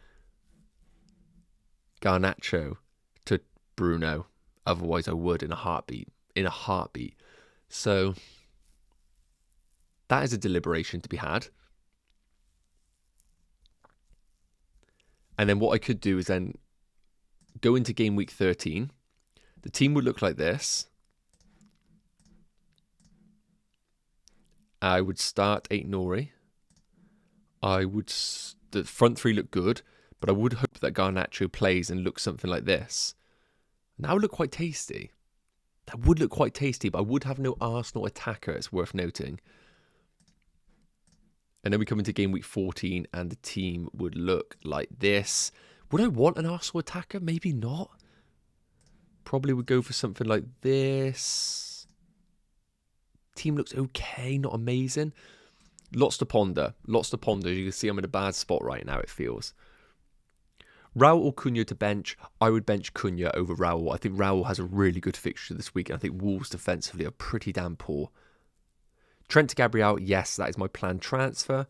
Garnacho to Bruno, otherwise I would in a heartbeat. So that is a deliberation to be had. And then what I could do is then go into game week 13. The team would look like this. I would start Aït-Nouri. The front 3 look good, but I would hope that Garnacho plays and looks something like this. And that would look quite tasty. But I would have no Arsenal attacker, it's worth noting. And then we come into game week 14 and the team would look like this. Would I want an Arsenal attacker? Maybe not. probably would go for something like this. Team looks okay, not amazing. Lots to ponder. Lots to ponder. You can see I'm in a bad spot right now, it feels. Raul or Cunha to bench. I would bench Cunha over Raul. I think Raul has a really good fixture this week. And I think Wolves defensively are pretty damn poor. Trent to Gabriel. Yes, that is my planned transfer.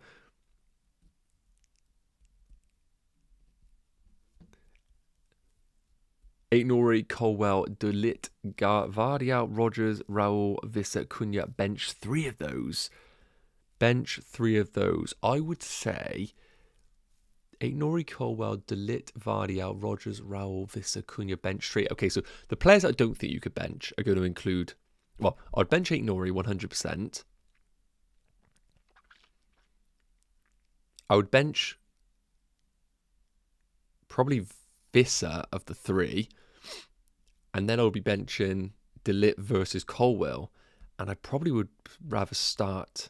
Aït-Nouri, Colwell, De Ligt, Vardial, Rodgers, Raul, Vissa, Cunha. Bench 3 of those. Bench 3 of those. I would say Aït-Nouri, Colwell, De Ligt, Vardial, Rodgers, Raul, Vissa, Cunha. Bench 3. Okay, so the players I don't think you could bench are going to include... Well, I'd bench Aït-Nouri 100%. I would bench probably Vissa of the 3, and then I would be benching De Ligt versus Colwell, and I probably would rather start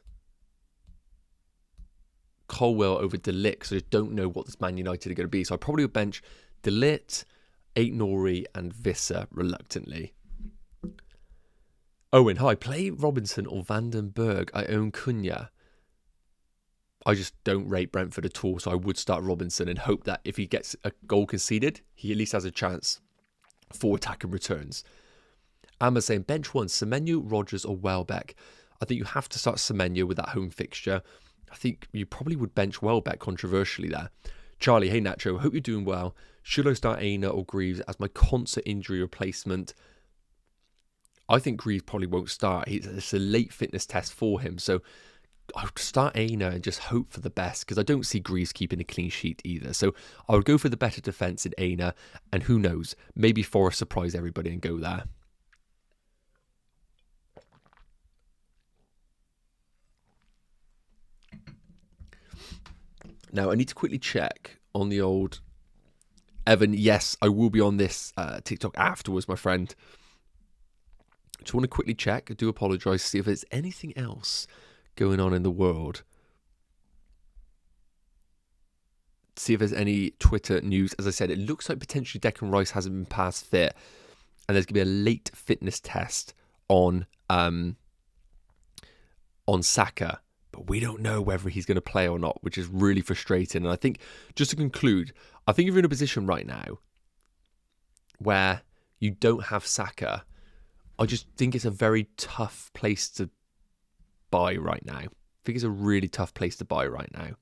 Colwell over De Ligt, because I just don't know what this Man United are going to be. So I probably would bench De Ligt, Aït-Nouri, and Vissa reluctantly. Owen, hi, play Robinson or Vandenberg. I own Cunha. I just don't rate Brentford at all, so I would start Robinson and hope that if he gets a goal conceded, he at least has a chance for attacking returns. Amma saying bench 1, Semenyo, Rodgers or Welbeck. I think you have to start Semenyo with that home fixture. I think you probably would bench Welbeck controversially there. Charlie, hey Nacho, hope you're doing well. Should I start Aina or Greaves as my concert injury replacement? I think Greaves probably won't start. It's a late fitness test for him, so I would start Aina and just hope for the best, because I don't see Greaves keeping a clean sheet either. So I would go for the better defence in Aina, and who knows, maybe Forrest surprise everybody and go there. Now I need to quickly check on the old Evan. Yes, I will be on this TikTok afterwards, my friend. Just want to quickly check. I do apologise, see if there's anything else going on in the world. See if there's any Twitter news. As I said, it looks like potentially Declan Rice hasn't been past fit, and there's going to be a late fitness test on SAKA, but we don't know whether he's going to play or not, which is really frustrating. And I think, just to conclude, I think if you're in a position right now where you don't have SAKA, I just think it's a very tough place to buy right now. I think it's a really tough place to buy right now.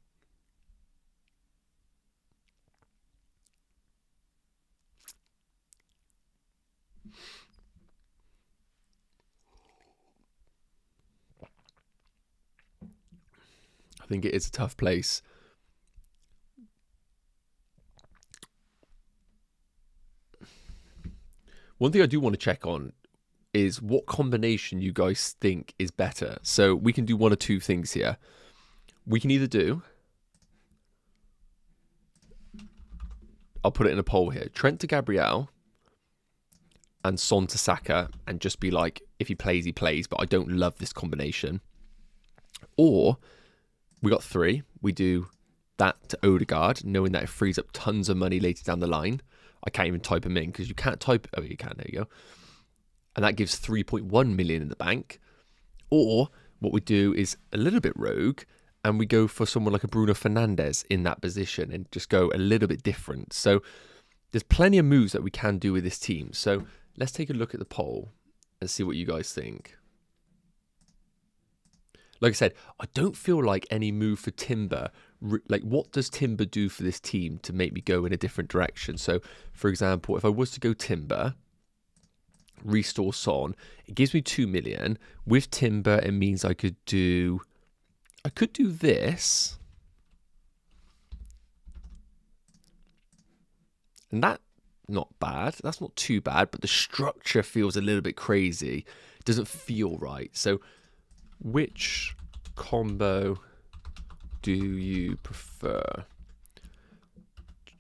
I think it is a tough place. One thing I do want to check on is what combination you guys think is better. So we can do one or two things here. We can either do, I'll put it in a poll here, Trent to Gabriel and Son to Saka, and just be like, if he plays, he plays, but I don't love this combination. Or we got 3. We do that to Odegaard, knowing that it frees up tons of money later down the line. I can't even type him in because you can't type. Oh, you can. There you go. And that gives 3.1 million in the bank. Or what we do is a little bit rogue, and we go for someone like a Bruno Fernandes in that position and just go a little bit different. So there's plenty of moves that we can do with this team. So let's take a look at the poll and see what you guys think. Like I said, I don't feel like any move for Timber. Like, what does Timber do for this team to make me go in a different direction? So, for example, if I was to go Timber, restore Son, it gives me 2 million. With Timber, it means I could do this. And that, not bad. That's not too bad, but the structure feels a little bit crazy. It doesn't feel right. So, which combo do you prefer?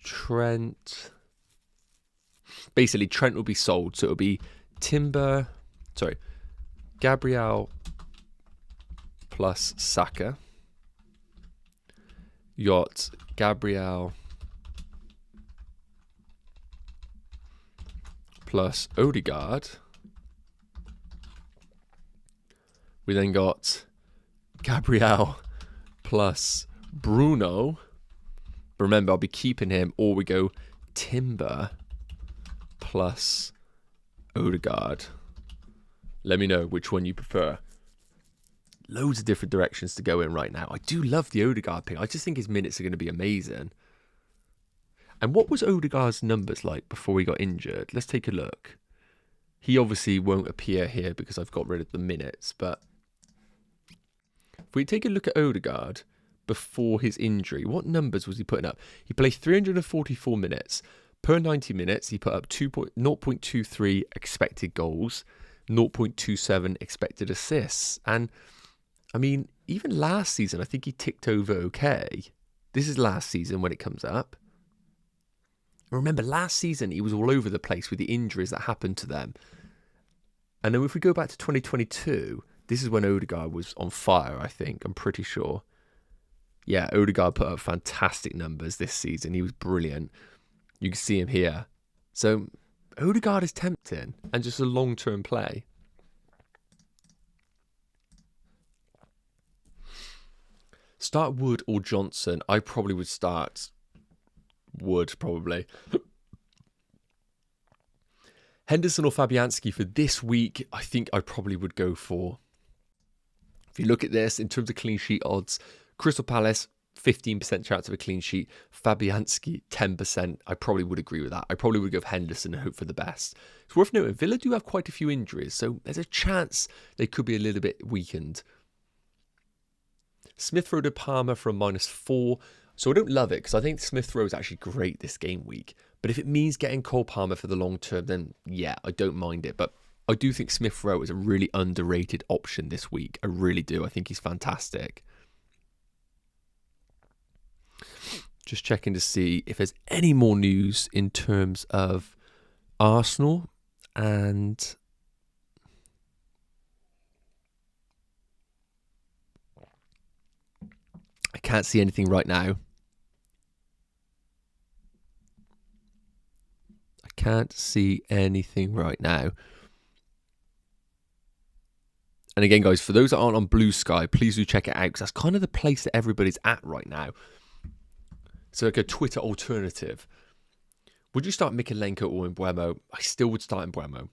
Trent. Basically, Trent will be sold. So it'll be Gabriel plus Saka. You got plus Odegaard. We then got Gabriel plus Bruno. But remember, I'll be keeping him. Or we go Timber plus Odegaard. Let me know which one you prefer. Loads of different directions to go in right now. I do love the Odegaard pick. I just think his minutes are going to be amazing. And what was Odegaard's numbers like before he got injured? Let's take a look. He obviously won't appear here because I've got rid of the minutes. But if we take a look at Odegaard before his injury, what numbers was he putting up? He played 344 minutes. Per 90 minutes, he put up 0.23 expected goals. 0.27 expected assists. And I mean, even last season, I think he ticked over okay. This is last season when it comes up. Remember, last season, he was all over the place with the injuries that happened to them. And then if we go back to 2022, this is when Odegaard was on fire, I think. I'm pretty sure. Yeah, Odegaard put up fantastic numbers this season. He was brilliant. You can see him here. So Odegaard is tempting and just a long-term play. Start Wood or Johnson? I probably would start Wood, probably. Henderson or Fabianski for this week, I think I probably would go for. If you look at this, in terms of clean sheet odds, Crystal Palace, 15% chance of a clean sheet. Fabianski, 10%. I probably would agree with that. I probably would go for Henderson and hope for the best. It's worth noting, Villa do have quite a few injuries, so there's a chance they could be a little bit weakened. Smith Rowe to Palmer for a -4. So I don't love it because I think Smith Rowe is actually great this game week. But if it means getting Cole Palmer for the long term, then yeah, I don't mind it. But I do think Smith Rowe is a really underrated option this week. I really do. I think he's fantastic. Just checking to see if there's any more news in terms of Arsenal, and I can't see anything right now. I can't see anything right now. And again, guys, for those that aren't on Blue Sky, please do check it out because that's kind of the place that everybody's at right now. So like a Twitter alternative. Would you start Mikalenko or Mbeumo? I still would start Mbeumo.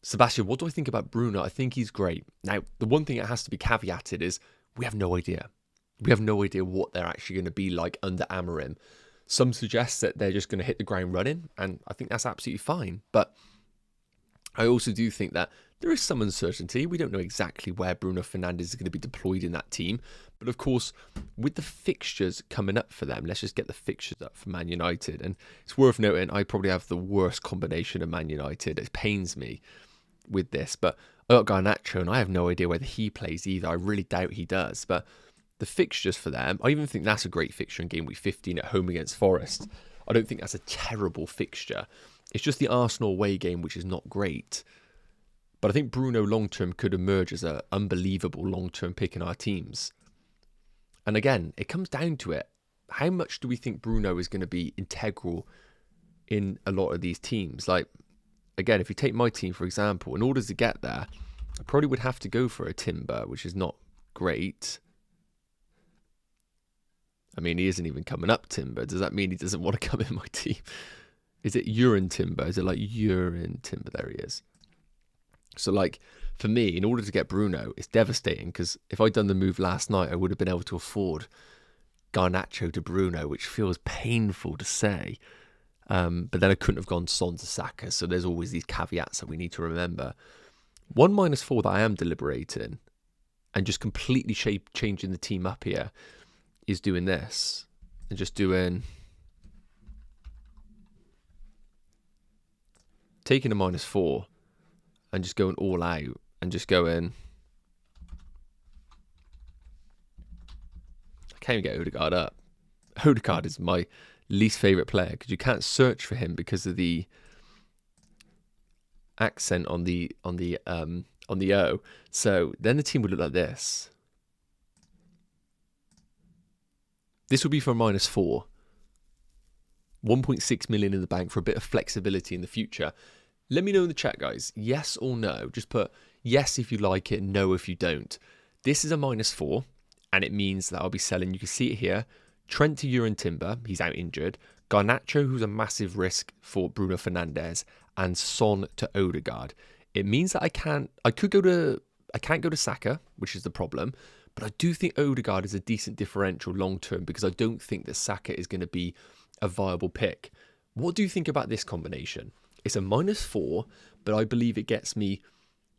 Sebastian, what do I think about Bruno? I think he's great. Now, the one thing that has to be caveated is we have no idea. We have no idea what they're actually going to be like under Amorim. Some suggest that they're just going to hit the ground running, and I think that's absolutely fine. But I also do think that there is some uncertainty. We don't know exactly where Bruno Fernandes is going to be deployed in that team. But of course, with the fixtures coming up for them, let's just get the fixtures up for Man United. And it's worth noting, I probably have the worst combination of Man United. It pains me with this. But I got Garnacho, and I have no idea whether he plays either. I really doubt he does. But the fixtures for them, I even think that's a great fixture in game week 15 at home against Forest. I don't think that's a terrible fixture. It's just the Arsenal away game, which is not great. But I think Bruno long-term could emerge as an unbelievable long-term pick in our teams. And again, it comes down to it. How much do we think Bruno is going to be integral in a lot of these teams? Like, again, if you take my team, for example, in order to get there, I probably would have to go for a Timber, which is not great. I mean, he isn't even coming up Timber. Does that mean he doesn't want to come in my team? Is it Urine Timber? Is it like Urine Timber? There he is. So, like, for me, in order to get Bruno, it's devastating because if I'd done the move last night, I would have been able to afford Garnacho to Bruno, which feels painful to say. But then I couldn't have gone Son to Saka. So there's always these caveats that we need to remember. 1 -4 that I am deliberating and just completely changing the team up here is doing this and just doing... taking a -4 and just going all out and just going... I can't even get Odegaard up. Odegaard is my least favourite player because you can't search for him because of the accent on the O. So then the team would look like this. This would be for a -4. 1.6 million in the bank for a bit of flexibility in the future. Let me know in the chat, guys. Yes or no. Just put yes if you like it, no if you don't. This is a -4, and it means that I'll be selling. You can see it here. Trent to Ewan Timber. He's out injured. Garnacho, who's a massive risk for Bruno Fernandes, and Son to Odegaard. It means that I can't go to Saka, which is the problem. But I do think Odegaard is a decent differential long term because I don't think that Saka is going to be a viable pick. What do you think about this combination? It's a -4, but I believe it gets me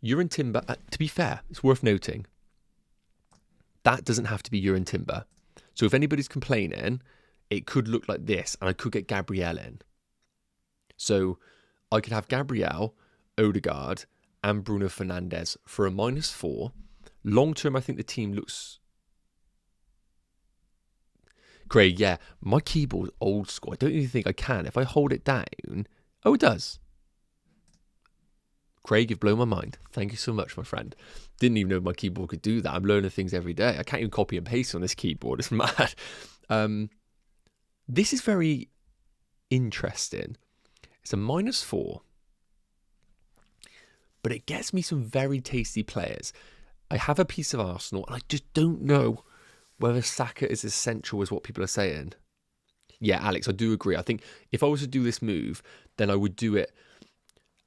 Ewan Timber. To be fair, it's worth noting that doesn't have to be Ewan Timber. So if anybody's complaining, it could look like this, and I could get Gabriel in. So I could have Gabriel, Odegaard, and Bruno Fernandes for a -4. Long term, I think the team looks great. Yeah, my keyboard's old school. I don't even think I can. If I hold it down, oh, it does. Craig, you've blown my mind. Thank you so much, my friend. Didn't even know my keyboard could do that. I'm learning things every day. I can't even copy and paste on this keyboard. It's mad. This is very interesting. It's a -4, but it gets me some very tasty players. I have a piece of Arsenal, and I just don't know whether Saka is essential as what people are saying. Yeah, Alex, I do agree. I think if I was to do this move, then I would do it,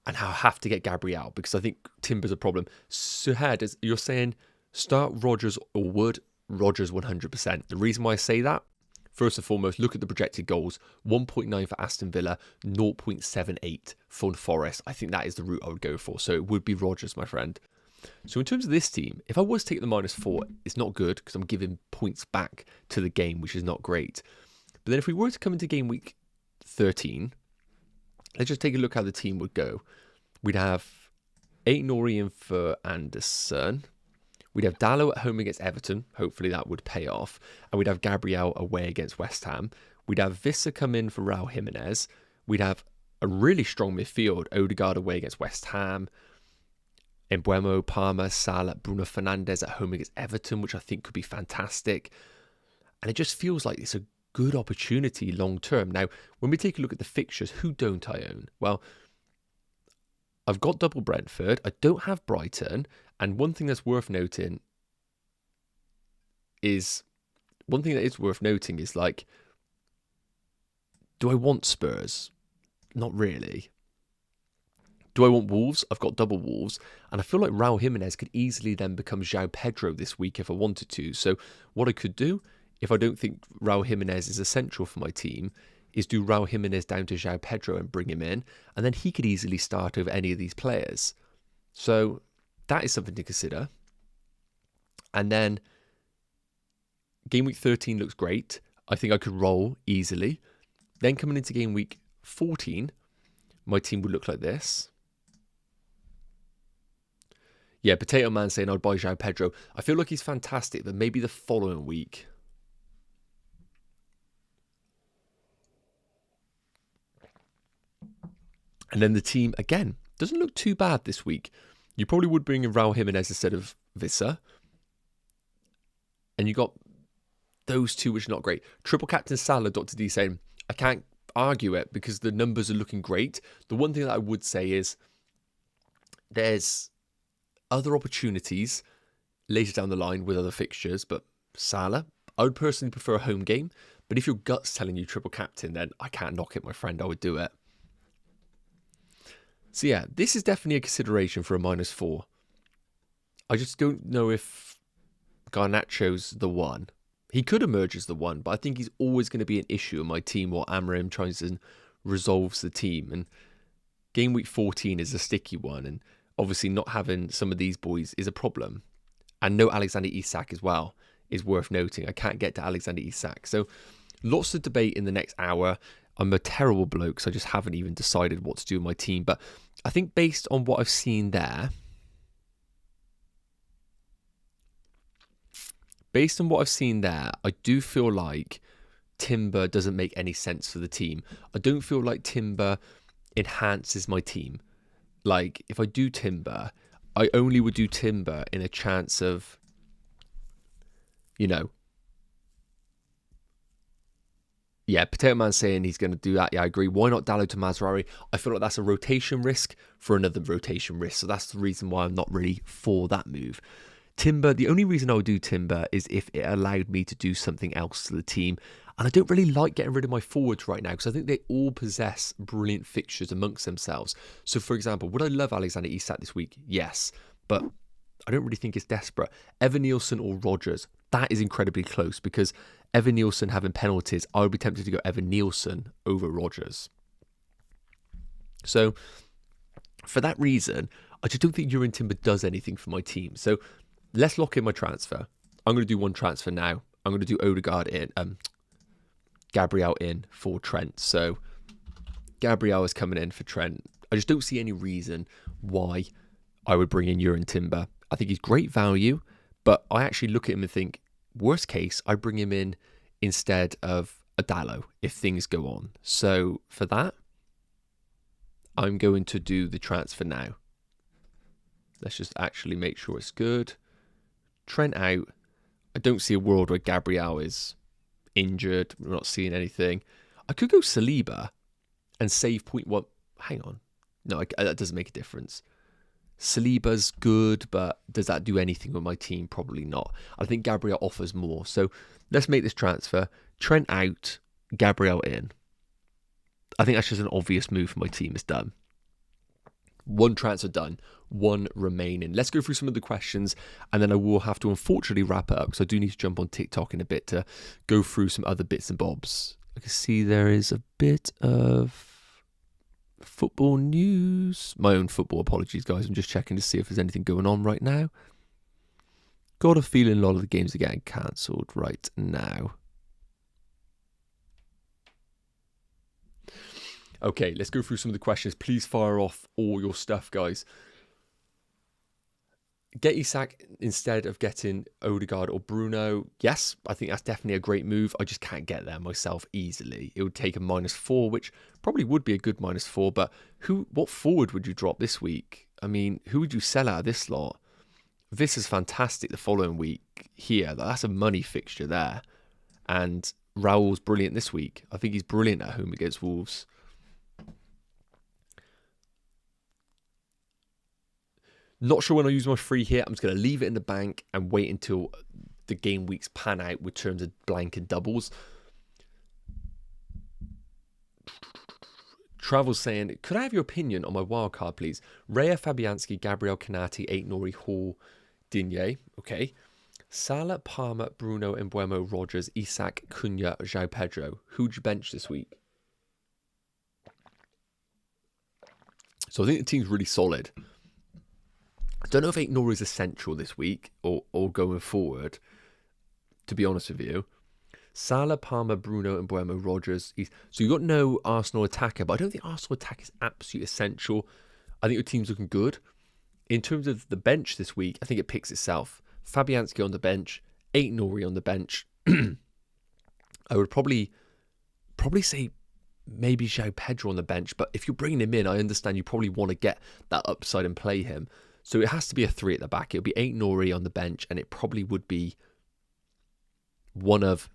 and I have to get Gabriel because I think Timber's a problem. Suhad, you're saying start Rodgers or Wood? Rodgers 100%. The reason why I say that, first and foremost, look at the projected goals. 1.9 for Aston Villa, 0.78 for Forest. I think that is the route I would go for. So it would be Rodgers, my friend. So in terms of this team, if I was to take the -4, it's not good because I'm giving points back to the game, which is not great. But then if we were to come into game week 13, let's just take a look how the team would go. We'd have Aït-Nouri in for Anderson. We'd have Dalot at home against Everton. Hopefully that would pay off. And we'd have Gabriel away against West Ham. We'd have Vissa come in for Raul Jimenez. We'd have a really strong midfield. Odegaard away against West Ham. Mbeumo, Palmer, Salah, Bruno Fernandes at home against Everton, which I think could be fantastic. And it just feels like it's a good opportunity long term. Now, when we take a look at the fixtures, who don't I own? Well, I've got double Brentford. I don't have Brighton. And one thing that's worth noting is, like, do I want Spurs? Not really. Do I want Wolves? I've got double Wolves. And I feel like Raul Jimenez could easily then become João Pedro this week if I wanted to. So what I could do, if I don't think Raul Jimenez is essential for my team, is do Raul Jimenez down to João Pedro and bring him in. And then he could easily start over any of these players. So that is something to consider. And then game week 13 looks great. I think I could roll easily. Then coming into game week 14, my team would look like this. Yeah, Potato Man saying I'd buy João Pedro. I feel like he's fantastic, but maybe the following week. And then the team, again, doesn't look too bad this week. You probably would bring in Raul Jimenez instead of Vissa. And you got those two, which are not great. Triple Captain Salah, Dr. D saying, I can't argue it because the numbers are looking great. The one thing that I would say is there's other opportunities later down the line with other fixtures, but Salah, I would personally prefer a home game. But if your gut's telling you triple captain, then I can't knock it, my friend. I would do it. So yeah, this is definitely a consideration for a -4. I just don't know if Garnacho's the one. He could emerge as the one, but I think he's always going to be an issue in my team while Amorim tries and resolves the team. And game week 14 is a sticky one, and obviously not having some of these boys is a problem. And no Alexander Isak as well is worth noting. I can't get to Alexander Isak. So lots of debate in the next hour. I'm a terrible bloke, so I just haven't even decided what to do with my team. But I think based on what I've seen there, I do feel like Timber doesn't make any sense for the team. I don't feel like Timber enhances my team. Like, if I do Timber, I only would do Timber in a chance of, Yeah, Potato Man saying he's going to do that. Yeah, I agree. Why not Dalot to Mazraoui? I feel like that's a rotation risk for another rotation risk. So that's the reason why I'm not really for that move. Timber, the only reason I would do Timber is if it allowed me to do something else to the team. And I don't really like getting rid of my forwards right now because I think they all possess brilliant fixtures amongst themselves. So, for example, would I love Alexander Isak this week? Yes. But I don't really think it's desperate. Evan Nielsen or Rodgers, that is incredibly close because Evan Nielsen having penalties, I would be tempted to go Evan Nielsen over Rodgers. So, for that reason, I just don't think Jurrien Timber does anything for my team. So, let's lock in my transfer. I'm going to do one transfer now. I'm going to do Odegaard in, Gabriel in for Trent. So, Gabriel is coming in for Trent. I just don't see any reason why I would bring in Jurrien Timber. I think he's great value, but I actually look at him and think, worst case, I bring him in instead of a Dalot if things go on. So for that, I'm going to do the transfer now. Let's just actually make sure it's good. Trent out. I don't see a world where Gabriel is injured. We're not seeing anything. I could go Saliba and save 0.1. Hang on. No, that doesn't make a difference. Saliba's good, but does that do anything with my team? Probably not. I think Gabriel offers more. So let's make this transfer. Trent out, Gabriel in. I think that's just an obvious move for my team. It's done. One transfer done, one remaining. Let's go through some of the questions and then I will have to unfortunately wrap it up because I do need to jump on TikTok in a bit to go through some other bits and bobs. I can see there is a bit of football news. My own football, apologies guys. I'm just checking to see if there's anything going on right now. Got a feeling a lot of the games are getting cancelled right now. Okay, let's go through some of the questions. Please fire off all your stuff, guys. Get Isak instead of getting Odegaard or Bruno. Yes, I think that's definitely a great move. I just can't get there myself easily. It would take a -4, which probably would be a good -4. But what forward would you drop this week? I mean, who would you sell out of this lot? This is fantastic the following week here. That's a money fixture there. And Raul's brilliant this week. I think he's brilliant at home against Wolves. Not sure when I'll use my free hit. I'm just going to leave it in the bank and wait until the game weeks pan out with terms of blank and doubles. Travel's saying, could I have your opinion on my wildcard, please? Raya, Fabianski, Gabriel, Kanati, 8 Nori, Hall, Digne. Okay. Salah, Palmer, Bruno, Embuemo, Rodgers, Isak, Cunha, João Pedro. Who'd you bench this week? So I think the team's really solid. I don't know if 8 Nori is essential this week or going forward, to be honest with you. Salah, Palmer, Bruno, Embuemo, Rodgers. So you've got no Arsenal attacker, but I don't think Arsenal attack is absolutely essential. I think your team's looking good. In terms of the bench this week, I think it picks itself. Fabianski on the bench, 8 Nori on the bench. I would probably say maybe João Pedro on the bench, but if you're bringing him in, I understand you probably want to get that upside and play him. So it has to be a 3 at the back. It would be 8 Nori on the bench, and it probably would be one of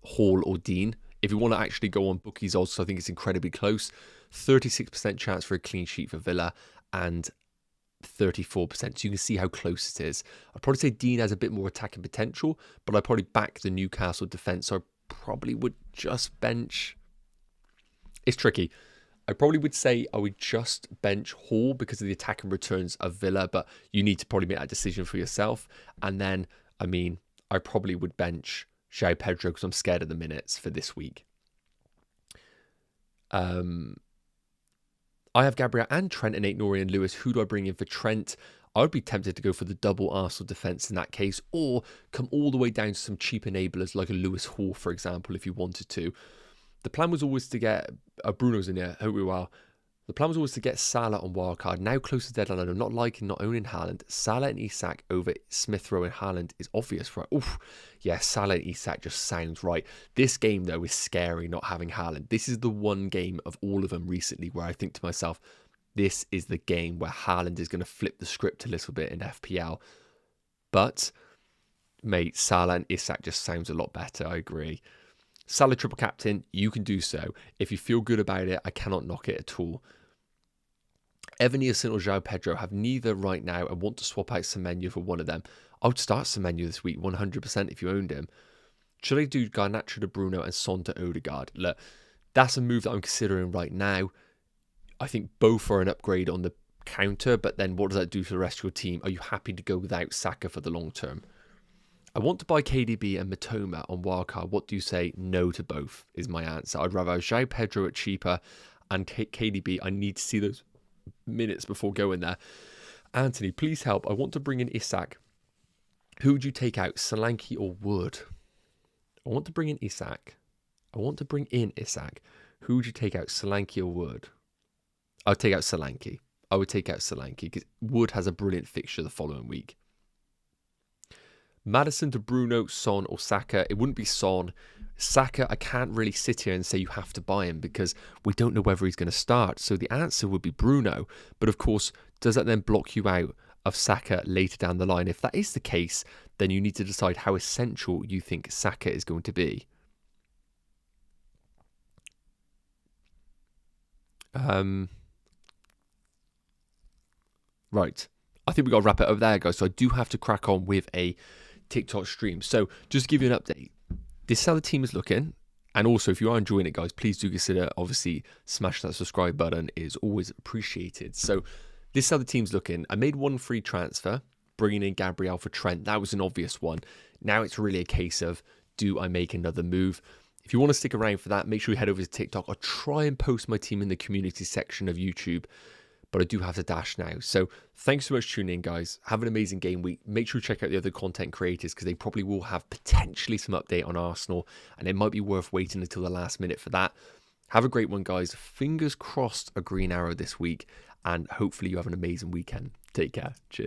Hall or Dean. If you want to actually go on bookies odds, I think it's incredibly close. 36% chance for a clean sheet for Villa and 34%. So you can see how close it is. I'd probably say Dean has a bit more attacking potential, but I'd probably back the Newcastle defence. So I probably would just bench. It's tricky. I probably would say I would just bench Hall because of the attacking returns of Villa, but you need to probably make that decision for yourself. And then, I mean, I probably would bench João Pedro because I'm scared of the minutes for this week. I have Gabriel and Trent and 8 Nori and Lewis. Who do I bring in for Trent? I would be tempted to go for the double Arsenal defence in that case, or come all the way down to some cheap enablers like a Lewis Hall, for example, if you wanted to. The plan was always to get Bruno's in there. Hope we well. The plan was always to get Salah on wildcard. Now close to deadline, I'm not liking not owning Haaland. Salah and Isak over Smith Rowe and Haaland is obvious, right? Oof, yeah, Salah and Isak just sounds right. This game though is scary not having Haaland. This is the one game of all of them recently where I think to myself, this is the game where Haaland is going to flip the script a little bit in FPL. But mate, Salah and Isak just sounds a lot better. I agree. Salah triple captain, you can do so. If you feel good about it, I cannot knock it at all. Evan Nielsen or João Pedro have neither right now and want to swap out Semenyo for one of them. I would start Semenyo this week 100% if you owned him. Should I do Garnacho to Bruno and Son to Odegaard? Look, that's a move that I'm considering right now. I think both are an upgrade on the counter, but then what does that do to the rest of your team? Are you happy to go without Saka for the long term? I want to buy KDB and Matoma on wildcard. What do you say? No to both is my answer. I'd rather have João Pedro at cheaper and KDB. I need to see those minutes before going there. Anthony, please help. I want to bring in Isak. Who would you take out, Solanke or Wood? I want to bring in Isak. Who would you take out, Solanke or Wood? I would take out Solanke. Because Wood has a brilliant fixture the following week. Maddison to Bruno, Son or Saka. It wouldn't be Son. Saka, I can't really sit here and say you have to buy him because we don't know whether he's going to start. So the answer would be Bruno. But of course, does that then block you out of Saka later down the line? If that is the case, then you need to decide how essential you think Saka is going to be. Right. I think we got to wrap it up there, guys. So I do have to crack on with a TikTok stream. So just to give you an update, this is how the team is looking. And also, if you are enjoying it, guys, please do consider, obviously, smash that subscribe button. Is always appreciated. So this is how the team's looking. I made one free transfer, bringing in Gabriel for Trent. That was an obvious one. Now it's really a case of, do I make another move? If you want to stick around for that, make sure you head over to TikTok. I'll try and post my team in the community section of YouTube, but I do have to dash now. So thanks so much for tuning in, guys. Have an amazing game week. Make sure you check out the other content creators because they probably will have potentially some update on Arsenal, and it might be worth waiting until the last minute for that. Have a great one, guys. Fingers crossed a green arrow this week, and hopefully you have an amazing weekend. Take care. Cheers.